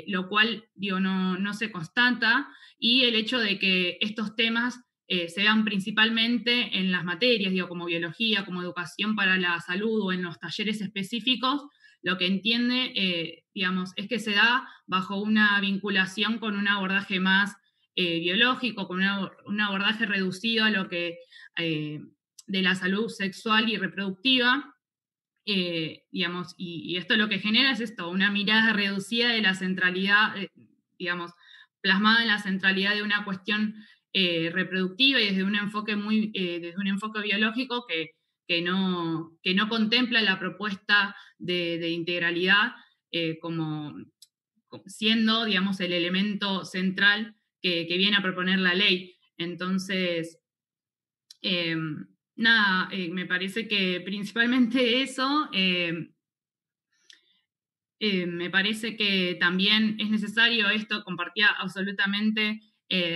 lo cual no se constata, y el hecho de que estos temas se dan principalmente en las materias, como biología, como educación para la salud, o en los talleres específicos, lo que entiende, es que se da bajo una vinculación con un abordaje más biológico, con un abordaje reducido a lo que de la salud sexual y reproductiva, y esto lo que genera es esto, una mirada reducida de la centralidad, plasmada en la centralidad de una cuestión reproductiva, y desde un enfoque biológico que no contempla la propuesta de integralidad como siendo, el elemento central que viene a proponer la ley. Entonces, me parece que principalmente eso. Me parece que también es necesario esto, compartía absolutamente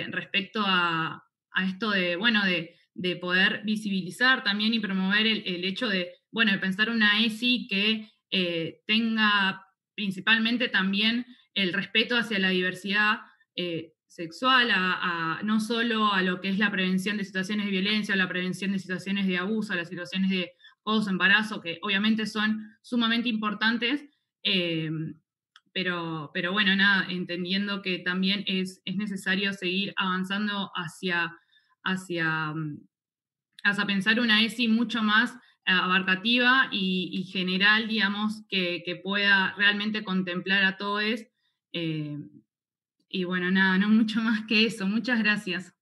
respecto a esto de poder visibilizar también y promover el hecho de pensar una ESI que tenga principalmente también el respeto hacia la diversidad sexual, no solo a lo que es la prevención de situaciones de violencia, o la prevención de situaciones de abuso, a las situaciones de embarazo, que obviamente son sumamente importantes, pero bueno, nada, entendiendo que también es necesario seguir avanzando hacia pensar una ESI mucho más abarcativa y general, digamos, que pueda realmente contemplar a todos. Y bueno, nada, no mucho más que eso. Muchas gracias.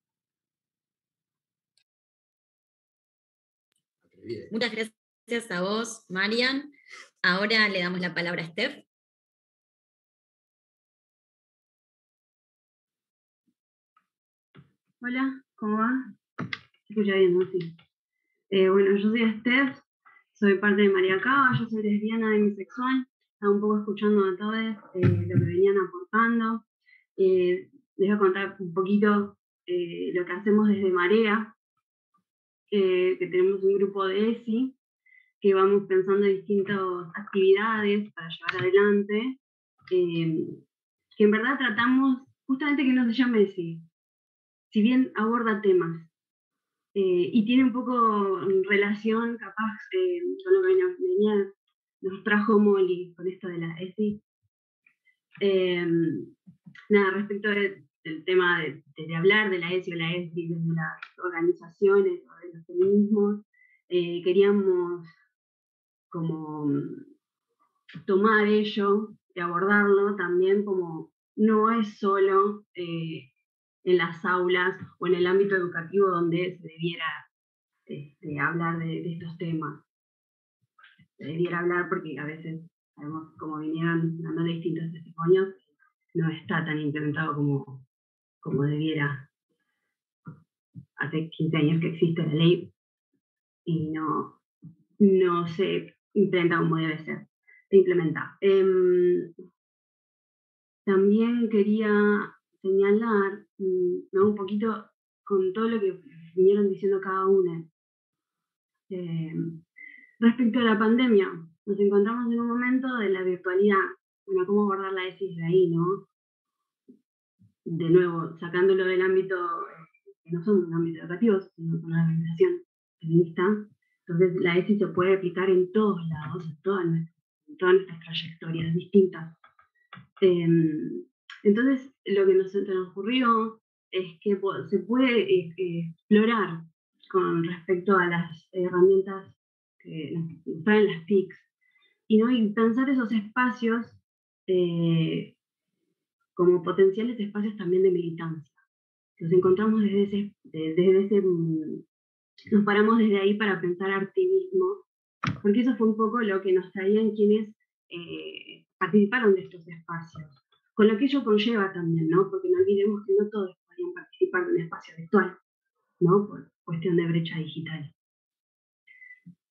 Muchas gracias a vos, Marian. Ahora le damos la palabra a Steph. Hola, ¿cómo va? ¿Se escucha bien, no? Sí. Bueno, yo soy Steph, soy parte de María Cava, yo soy lesbiana demisexual. Estaba un poco escuchando a todos lo que venían aportando. Les voy a contar un poquito lo que hacemos desde Marea, que tenemos un grupo de ESI, que vamos pensando distintas actividades para llevar adelante, que en verdad tratamos justamente que no se llame ESI, si bien aborda temas. Y tiene un poco relación, capaz, con lo que nos trajo Molly con esto de la ESI. Nada, respecto del tema de hablar de la ESI o la ESI desde las organizaciones o de los feminismos, queríamos como tomar ello y abordarlo también como no es solo en las aulas o en el ámbito educativo donde se debiera hablar de estos temas. Se debiera hablar porque a veces, sabemos, como vinieron dando distintos testimonios, no está tan implementado como debiera. Hace 15 años que existe la ley y no se implementa como debe ser, se implementa. También quería señalar, un poquito con todo lo que vinieron diciendo cada una. Respecto a la pandemia, nos encontramos en un momento de la virtualidad. Bueno, ¿cómo abordar la ESI de ahí, no? De nuevo, sacándolo del ámbito, que no son un ámbito educativo, sino una organización feminista. Entonces, la ESI se puede aplicar en todos lados, en todas nuestras trayectorias distintas. Entonces, lo que nos ocurrió es que se puede explorar con respecto a las herramientas que nos traen las TICs, y pensar esos espacios como potenciales espacios también de militancia. Nos encontramos desde ese nos paramos desde ahí para pensar activismo, porque eso fue un poco lo que nos traían quienes participaron de estos espacios, con lo que ello conlleva también, ¿no? Porque no olvidemos que no todos podían participar de un espacio virtual, ¿no? Por cuestión de brecha digital.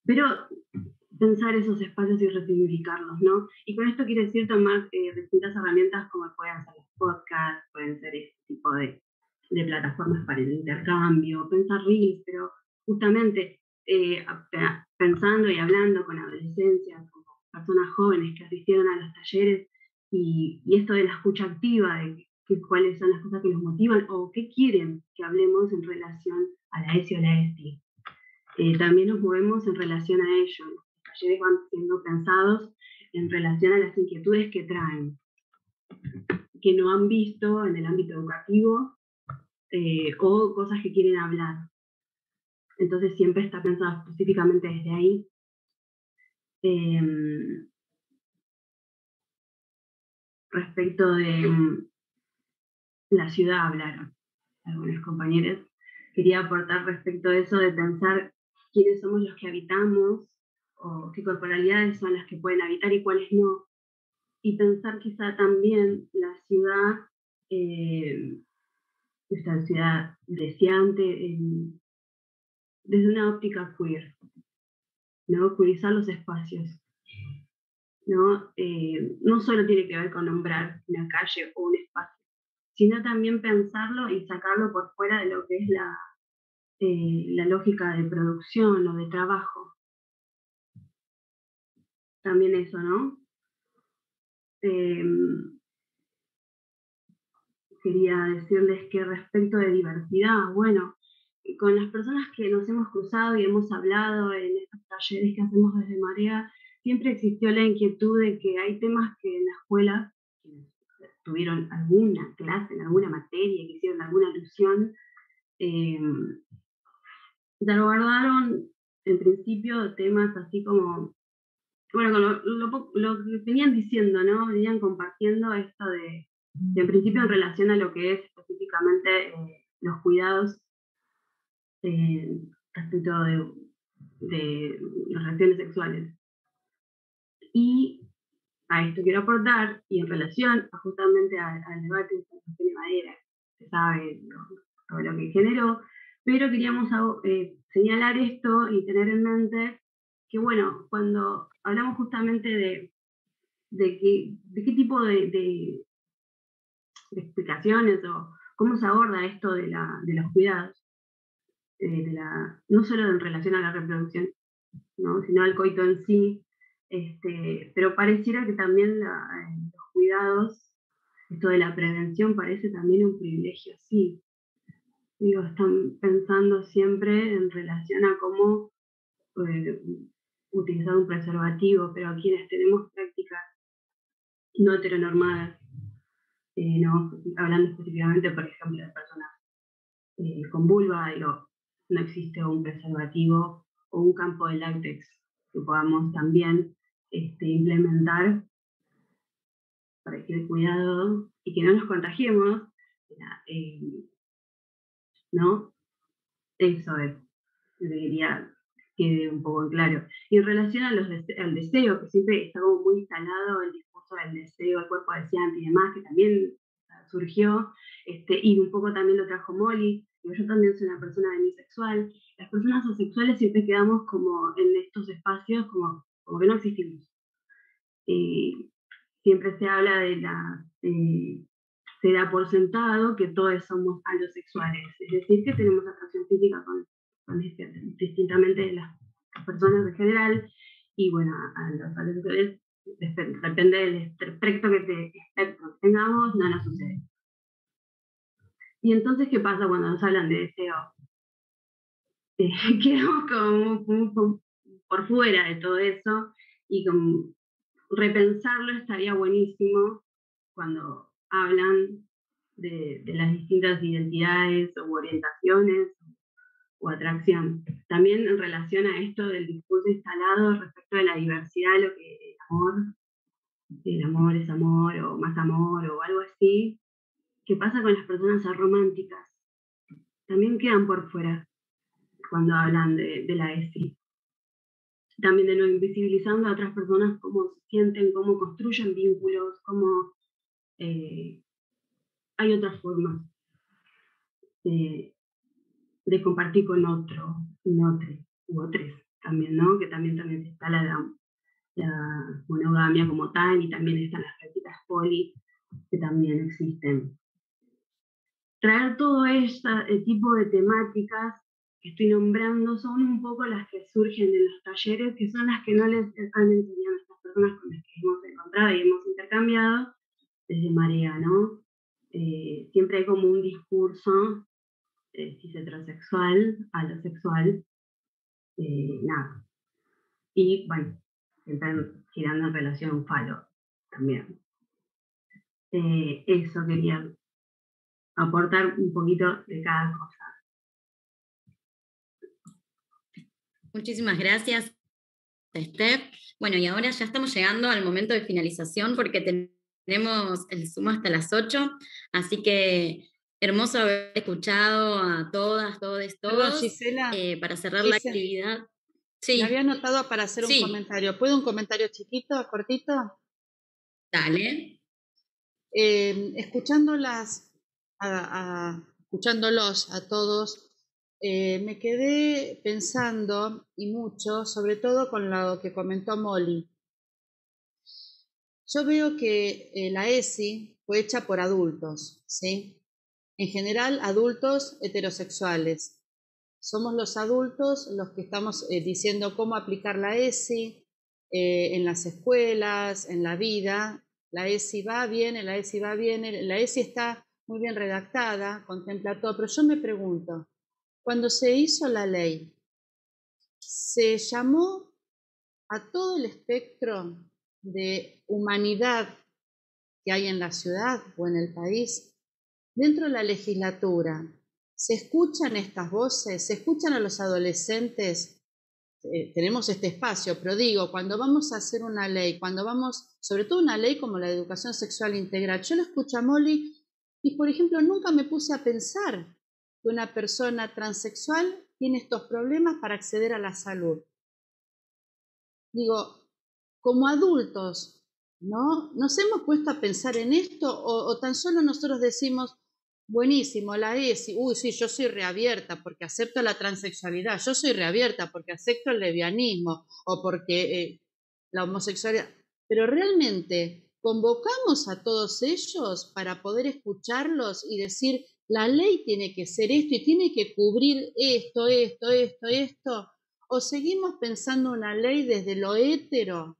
Pero pensar esos espacios y resignificarlos, ¿no? Y con esto quiero decir tomar distintas herramientas como pueden ser los podcasts, pueden ser este tipo de plataformas para el intercambio, pensar reels, pero justamente pensando y hablando con adolescencias, con personas jóvenes que asistieron a los talleres, y esto de la escucha activa, de cuáles son las cosas que los motivan o qué quieren que hablemos en relación a la ESI o la ESTI. También nos movemos en relación a ello. Los talleres van siendo pensados en relación a las inquietudes que traen, que no han visto en el ámbito educativo o cosas que quieren hablar. Entonces siempre está pensado específicamente desde ahí. Respecto de la ciudad, hablaron algunos compañeros. Quería aportar respecto de eso, de pensar quiénes somos los que habitamos, o qué corporalidades son las que pueden habitar y cuáles no. Y pensar quizá también la ciudad, esta ciudad deseante, desde una óptica queer, ¿no? Queerizar los espacios, ¿no? No solo tiene que ver con nombrar una calle o un espacio, sino también pensarlo y sacarlo por fuera de lo que es la lógica de producción o de trabajo. También eso, ¿no? quería decirles que respecto de diversidad, bueno, con las personas que nos hemos cruzado y hemos hablado en estos talleres que hacemos desde Marea, siempre existió la inquietud de que hay temas que en la escuela, quienes tuvieron alguna clase, en alguna materia, que hicieron alguna alusión, abordaron en principio temas así como, bueno, lo que venían diciendo, ¿no? Venían compartiendo esto de en principio en relación a lo que es específicamente los cuidados respecto de las relaciones sexuales. Y a esto quiero aportar, y en relación justamente al debate de Madera, se sabe todo lo que generó, pero queríamos señalar esto y tener en mente que, bueno, cuando hablamos justamente de qué tipo de explicaciones o cómo se aborda esto de los cuidados, no solo en relación a la reproducción, ¿no? Sino al coito en sí, pero pareciera que también los cuidados, esto de la prevención parece también un privilegio, sí. Digo, están pensando siempre en relación a cómo utilizar un preservativo, pero a quienes tenemos prácticas no heteronormadas, no, hablando específicamente, por ejemplo, de personas con vulva, digo, no existe un preservativo o un campo de látex que podamos también implementar para que el cuidado y que no nos contagiemos, ¿no? Eso es, debería quede un poco en claro. Y en relación a al deseo, que siempre está como muy instalado el discurso del deseo, el cuerpo deseante y demás, que también surgió, y un poco también lo trajo Molly. Yo también soy una persona demisexual. Las personas asexuales siempre quedamos como en estos espacios como que no existimos. Siempre se habla se da por sentado que todos somos alosexuales, es decir, que tenemos atracción física con distintamente de las personas en general, y bueno, a los alosexuales, depende del espectro que tengamos, no nos sucede. Y entonces, ¿qué pasa cuando nos hablan de deseo? Quedamos como por fuera de todo eso, y como repensarlo estaría buenísimo cuando hablan de las distintas identidades o orientaciones o atracción. También en relación a esto del discurso instalado respecto de la diversidad, lo que el amor es amor o más amor o algo así, ¿qué pasa con las personas arománticas? También quedan por fuera cuando hablan de la ESI. También de no invisibilizando a otras personas cómo se sienten, cómo construyen vínculos, cómo hay otras formas de compartir con otro, u otros también, ¿no? Que también se está la monogamia como tal, y también están las prácticas poli, que también existen. Traer todo este tipo de temáticas que estoy nombrando son un poco las que surgen en los talleres, que son las que no les han enseñado a estas personas con las que hemos encontrado y hemos intercambiado desde Marea, ¿no? Siempre hay como un discurso cis heterosexual, alosexual, nada. Y bueno, siempre girando en relación a un falo también. Eso quería aportar un poquito de cada cosa. Muchísimas gracias, Steph. Bueno, y ahora ya estamos llegando al momento de finalización porque tenemos el Zoom hasta las 8, así que hermoso haber escuchado a todas, todos, Gisela, para cerrar la actividad. Sí. Me había anotado para hacer un comentario. ¿Puedo un comentario chiquito, cortito? Dale. Escuchándolos a todos, me quedé pensando, y mucho, sobre todo con lo que comentó Molly. Yo veo que la ESI fue hecha por adultos, ¿sí? En general, adultos heterosexuales. Somos los adultos los que estamos diciendo cómo aplicar la ESI en las escuelas, en la vida. La ESI va bien, la ESI va bien, la ESI está muy bien redactada, contempla todo, pero yo me pregunto, cuando se hizo la ley, ¿se llamó a todo el espectro de humanidad que hay en la ciudad o en el país? Dentro de la legislatura, ¿se escuchan estas voces? ¿Se escuchan a los adolescentes? Tenemos este espacio, pero digo, cuando vamos a hacer una ley, cuando vamos, sobre todo una ley como la de educación sexual integral, yo lo escucho a Molly y, por ejemplo, nunca me puse a pensar que una persona transexual tiene estos problemas para acceder a la salud. Digo, como adultos, ¿no? ¿Nos hemos puesto a pensar en esto o tan solo nosotros decimos, buenísimo, la ESI, uy, sí, yo soy reabierta porque acepto la transexualidad, yo soy reabierta porque acepto el lesbianismo o porque la homosexualidad, pero realmente convocamos a todos ellos para poder escucharlos y decir, la ley tiene que ser esto y tiene que cubrir esto, o seguimos pensando una ley desde lo hétero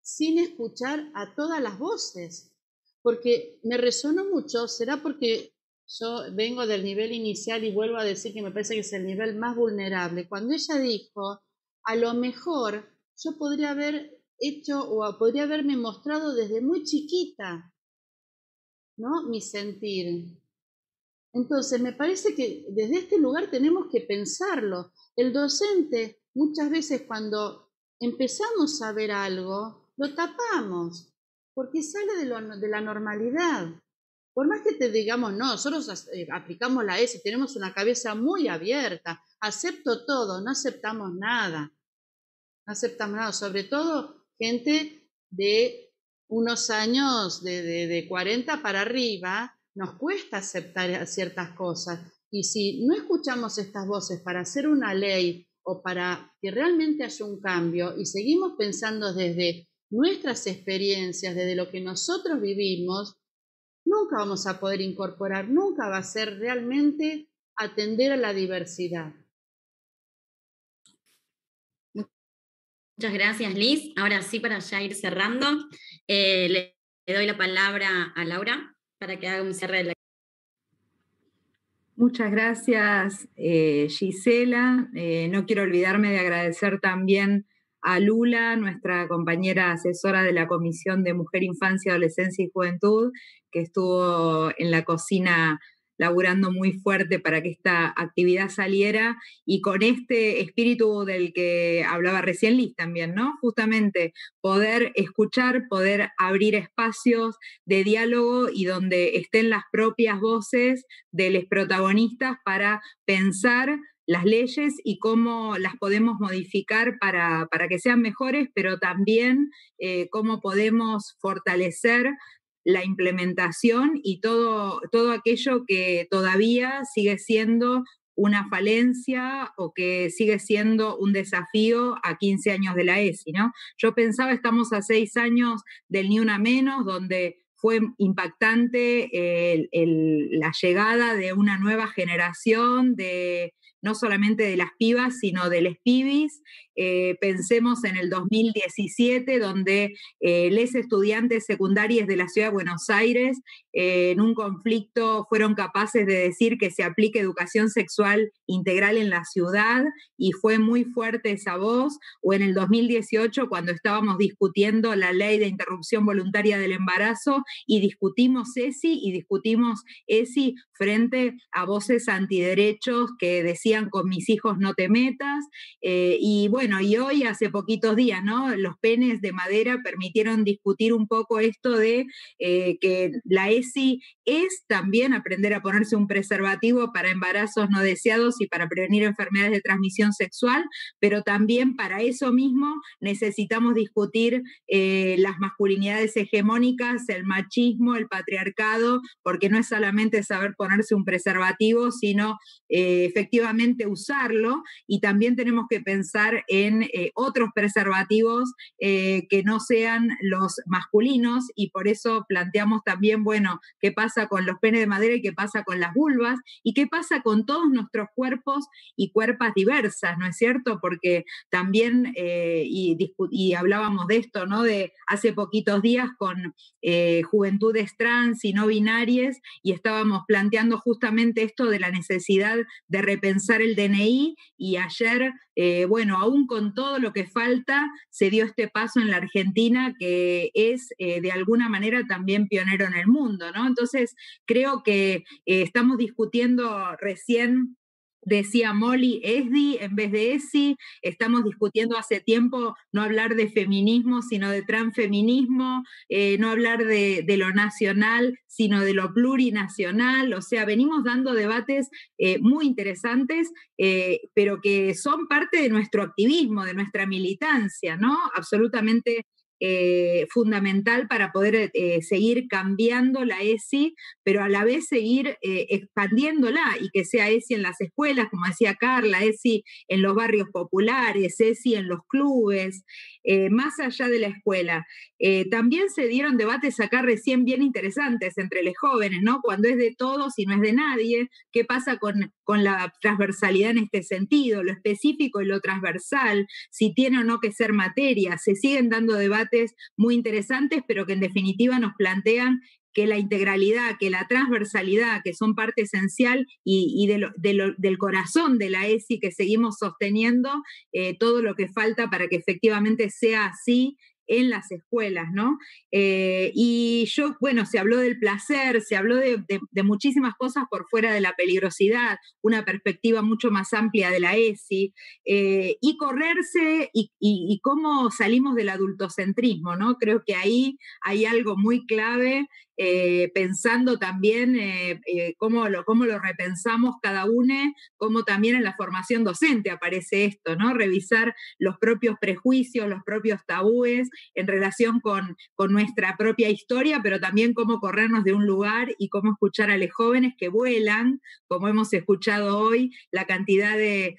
sin escuchar a todas las voces. Porque me resonó mucho, será porque yo vengo del nivel inicial y vuelvo a decir que me parece que es el nivel más vulnerable. Cuando ella dijo, a lo mejor yo podría haber hecho o podría haberme mostrado desde muy chiquita, ¿no? Mi sentir. Entonces, me parece que desde este lugar tenemos que pensarlo. El docente, muchas veces cuando empezamos a ver algo, lo tapamos, porque sale de la normalidad. Por más que te digamos, no, nosotros aplicamos la ESI, tenemos una cabeza muy abierta, acepto todo, no aceptamos nada. No aceptamos nada, sobre todo gente de unos años de 40 para arriba, nos cuesta aceptar ciertas cosas. Y si no escuchamos estas voces para hacer una ley o para que realmente haya un cambio y seguimos pensando desde nuestras experiencias, desde lo que nosotros vivimos, nunca vamos a poder incorporar, nunca va a ser realmente atender a la diversidad. Muchas gracias, Liz. Ahora sí, para ya ir cerrando, le doy la palabra a Laura para que haga un cierre de la... Muchas gracias, Gisela. No quiero olvidarme de agradecer también a Lula, nuestra compañera asesora de la Comisión de Mujer, Infancia, Adolescencia y Juventud, que estuvo en la cocina laburando muy fuerte para que esta actividad saliera, y con este espíritu del que hablaba recién Liz también, ¿no? Justamente poder escuchar, poder abrir espacios de diálogo y donde estén las propias voces de los protagonistas para pensar las leyes y cómo las podemos modificar para que sean mejores, pero también cómo podemos fortalecer la implementación y todo aquello que todavía sigue siendo una falencia o que sigue siendo un desafío a 15 años de la ESI, ¿no? Yo pensaba, estamos a 6 años del Ni Una Menos, donde fue impactante la llegada de una nueva generación, no solamente de las pibas, sino de les pibis. Pensemos en el 2017, donde les estudiantes secundarios de la Ciudad de Buenos Aires, en un conflicto, fueron capaces de decir que se aplique educación sexual integral en la ciudad, y fue muy fuerte esa voz. O en el 2018, cuando estábamos discutiendo la ley de interrupción voluntaria del embarazo, y discutimos ESI frente a voces antiderechos que decían, con mis hijos no te metas. Y bueno, y hoy, hace poquitos días, ¿no? Los penes de madera permitieron discutir un poco esto de que la ESI es también aprender a ponerse un preservativo para embarazos no deseados y para prevenir enfermedades de transmisión sexual, pero también para eso mismo necesitamos discutir las masculinidades hegemónicas, el machismo, el patriarcado, porque no es solamente saber ponerse un preservativo, sino efectivamente solamente usarlo, y también tenemos que pensar en otros preservativos que no sean los masculinos, y por eso planteamos también, bueno, qué pasa con los penes de madera y qué pasa con las vulvas, y qué pasa con todos nuestros cuerpos y cuerpas diversas, ¿no es cierto? Porque también, y hablábamos de esto, ¿no? De hace poquitos días con juventudes trans y no binarias, y estábamos planteando justamente esto de la necesidad de repensar el DNI, y ayer, bueno, aún con todo lo que falta, se dio este paso en la Argentina que es de alguna manera también pionero en el mundo, ¿no? Entonces, creo que estamos discutiendo recién, decía Molly, ESDI en vez de ESI. Estamos discutiendo hace tiempo no hablar de feminismo, sino de transfeminismo, no hablar de lo nacional, sino de lo plurinacional. O sea, venimos dando debates muy interesantes, pero que son parte de nuestro activismo, de nuestra militancia, ¿no? Absolutamente fundamental para poder seguir cambiando la ESI, pero a la vez seguir expandiéndola, y que sea ESI en las escuelas, como decía Carla, ESI en los barrios populares, ESI en los clubes, más allá de la escuela. También se dieron debates acá recién bien interesantes entre los jóvenes, ¿no? Cuando es de todos y no es de nadie, ¿qué pasa con la transversalidad en este sentido? Lo específico y lo transversal, si tiene o no que ser materia. Se siguen dando debates muy interesantes, pero que en definitiva nos plantean que la integralidad, que la transversalidad, que son parte esencial y del corazón de la ESI que seguimos sosteniendo, todo lo que falta para que efectivamente sea así en las escuelas, ¿no? Y bueno, se habló del placer, se habló de muchísimas cosas por fuera de la peligrosidad, una perspectiva mucho más amplia de la ESI, y correrse y cómo salimos del adultocentrismo, ¿no? Creo que ahí hay algo muy clave, pensando también cómo lo repensamos cada uno, cómo también en la formación docente aparece esto, ¿no? Revisar los propios prejuicios, los propios tabúes en relación con nuestra propia historia, pero también cómo corrernos de un lugar y cómo escuchar a los jóvenes que vuelan, como hemos escuchado hoy, la cantidad de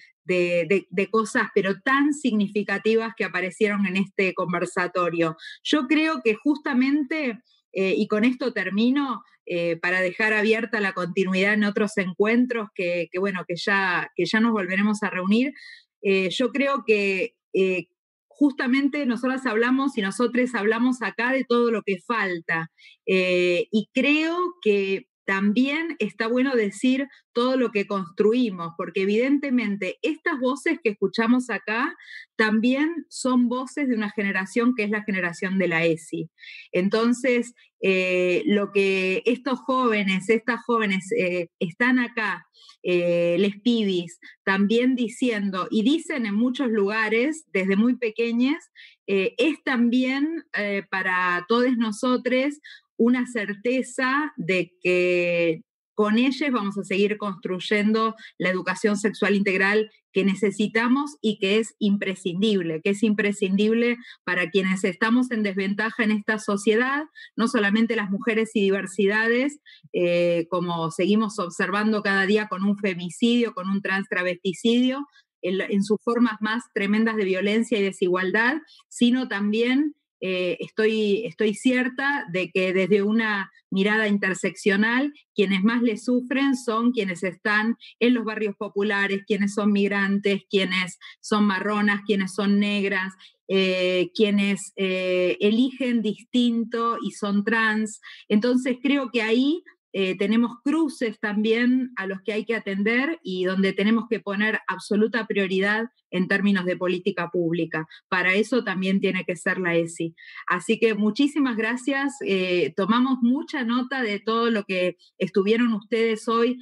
cosas, pero tan significativas que aparecieron en este conversatorio. Yo creo que justamente, y con esto termino, para dejar abierta la continuidad en otros encuentros que ya nos volveremos a reunir, yo creo que justamente nosotras hablamos y nosotros hablamos acá de todo lo que falta, y creo que también está bueno decir todo lo que construimos, porque evidentemente estas voces que escuchamos acá también son voces de una generación que es la generación de la ESI. Entonces, lo que estas jóvenes están acá, les pibis, también diciendo, y dicen en muchos lugares, desde muy pequeñas, es también para todos nosotros una certeza de que con ellas vamos a seguir construyendo la educación sexual integral que necesitamos y que es imprescindible para quienes estamos en desventaja en esta sociedad, no solamente las mujeres y diversidades, como seguimos observando cada día con un femicidio, con un transtravesticidio, en sus formas más tremendas de violencia y desigualdad, sino también estoy cierta de que desde una mirada interseccional, quienes más le sufren son quienes están en los barrios populares, quienes son migrantes, quienes son marronas, quienes son negras, quienes eligen distinto y son trans. Entonces creo que ahí tenemos cruces también a los que hay que atender y donde tenemos que poner absoluta prioridad en términos de política pública. Para eso también tiene que ser la ESI. Así que muchísimas gracias. Tomamos mucha nota de todo lo que estuvieron ustedes hoy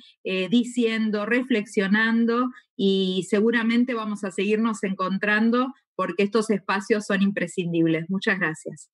diciendo, reflexionando, y seguramente vamos a seguirnos encontrando porque estos espacios son imprescindibles. Muchas gracias.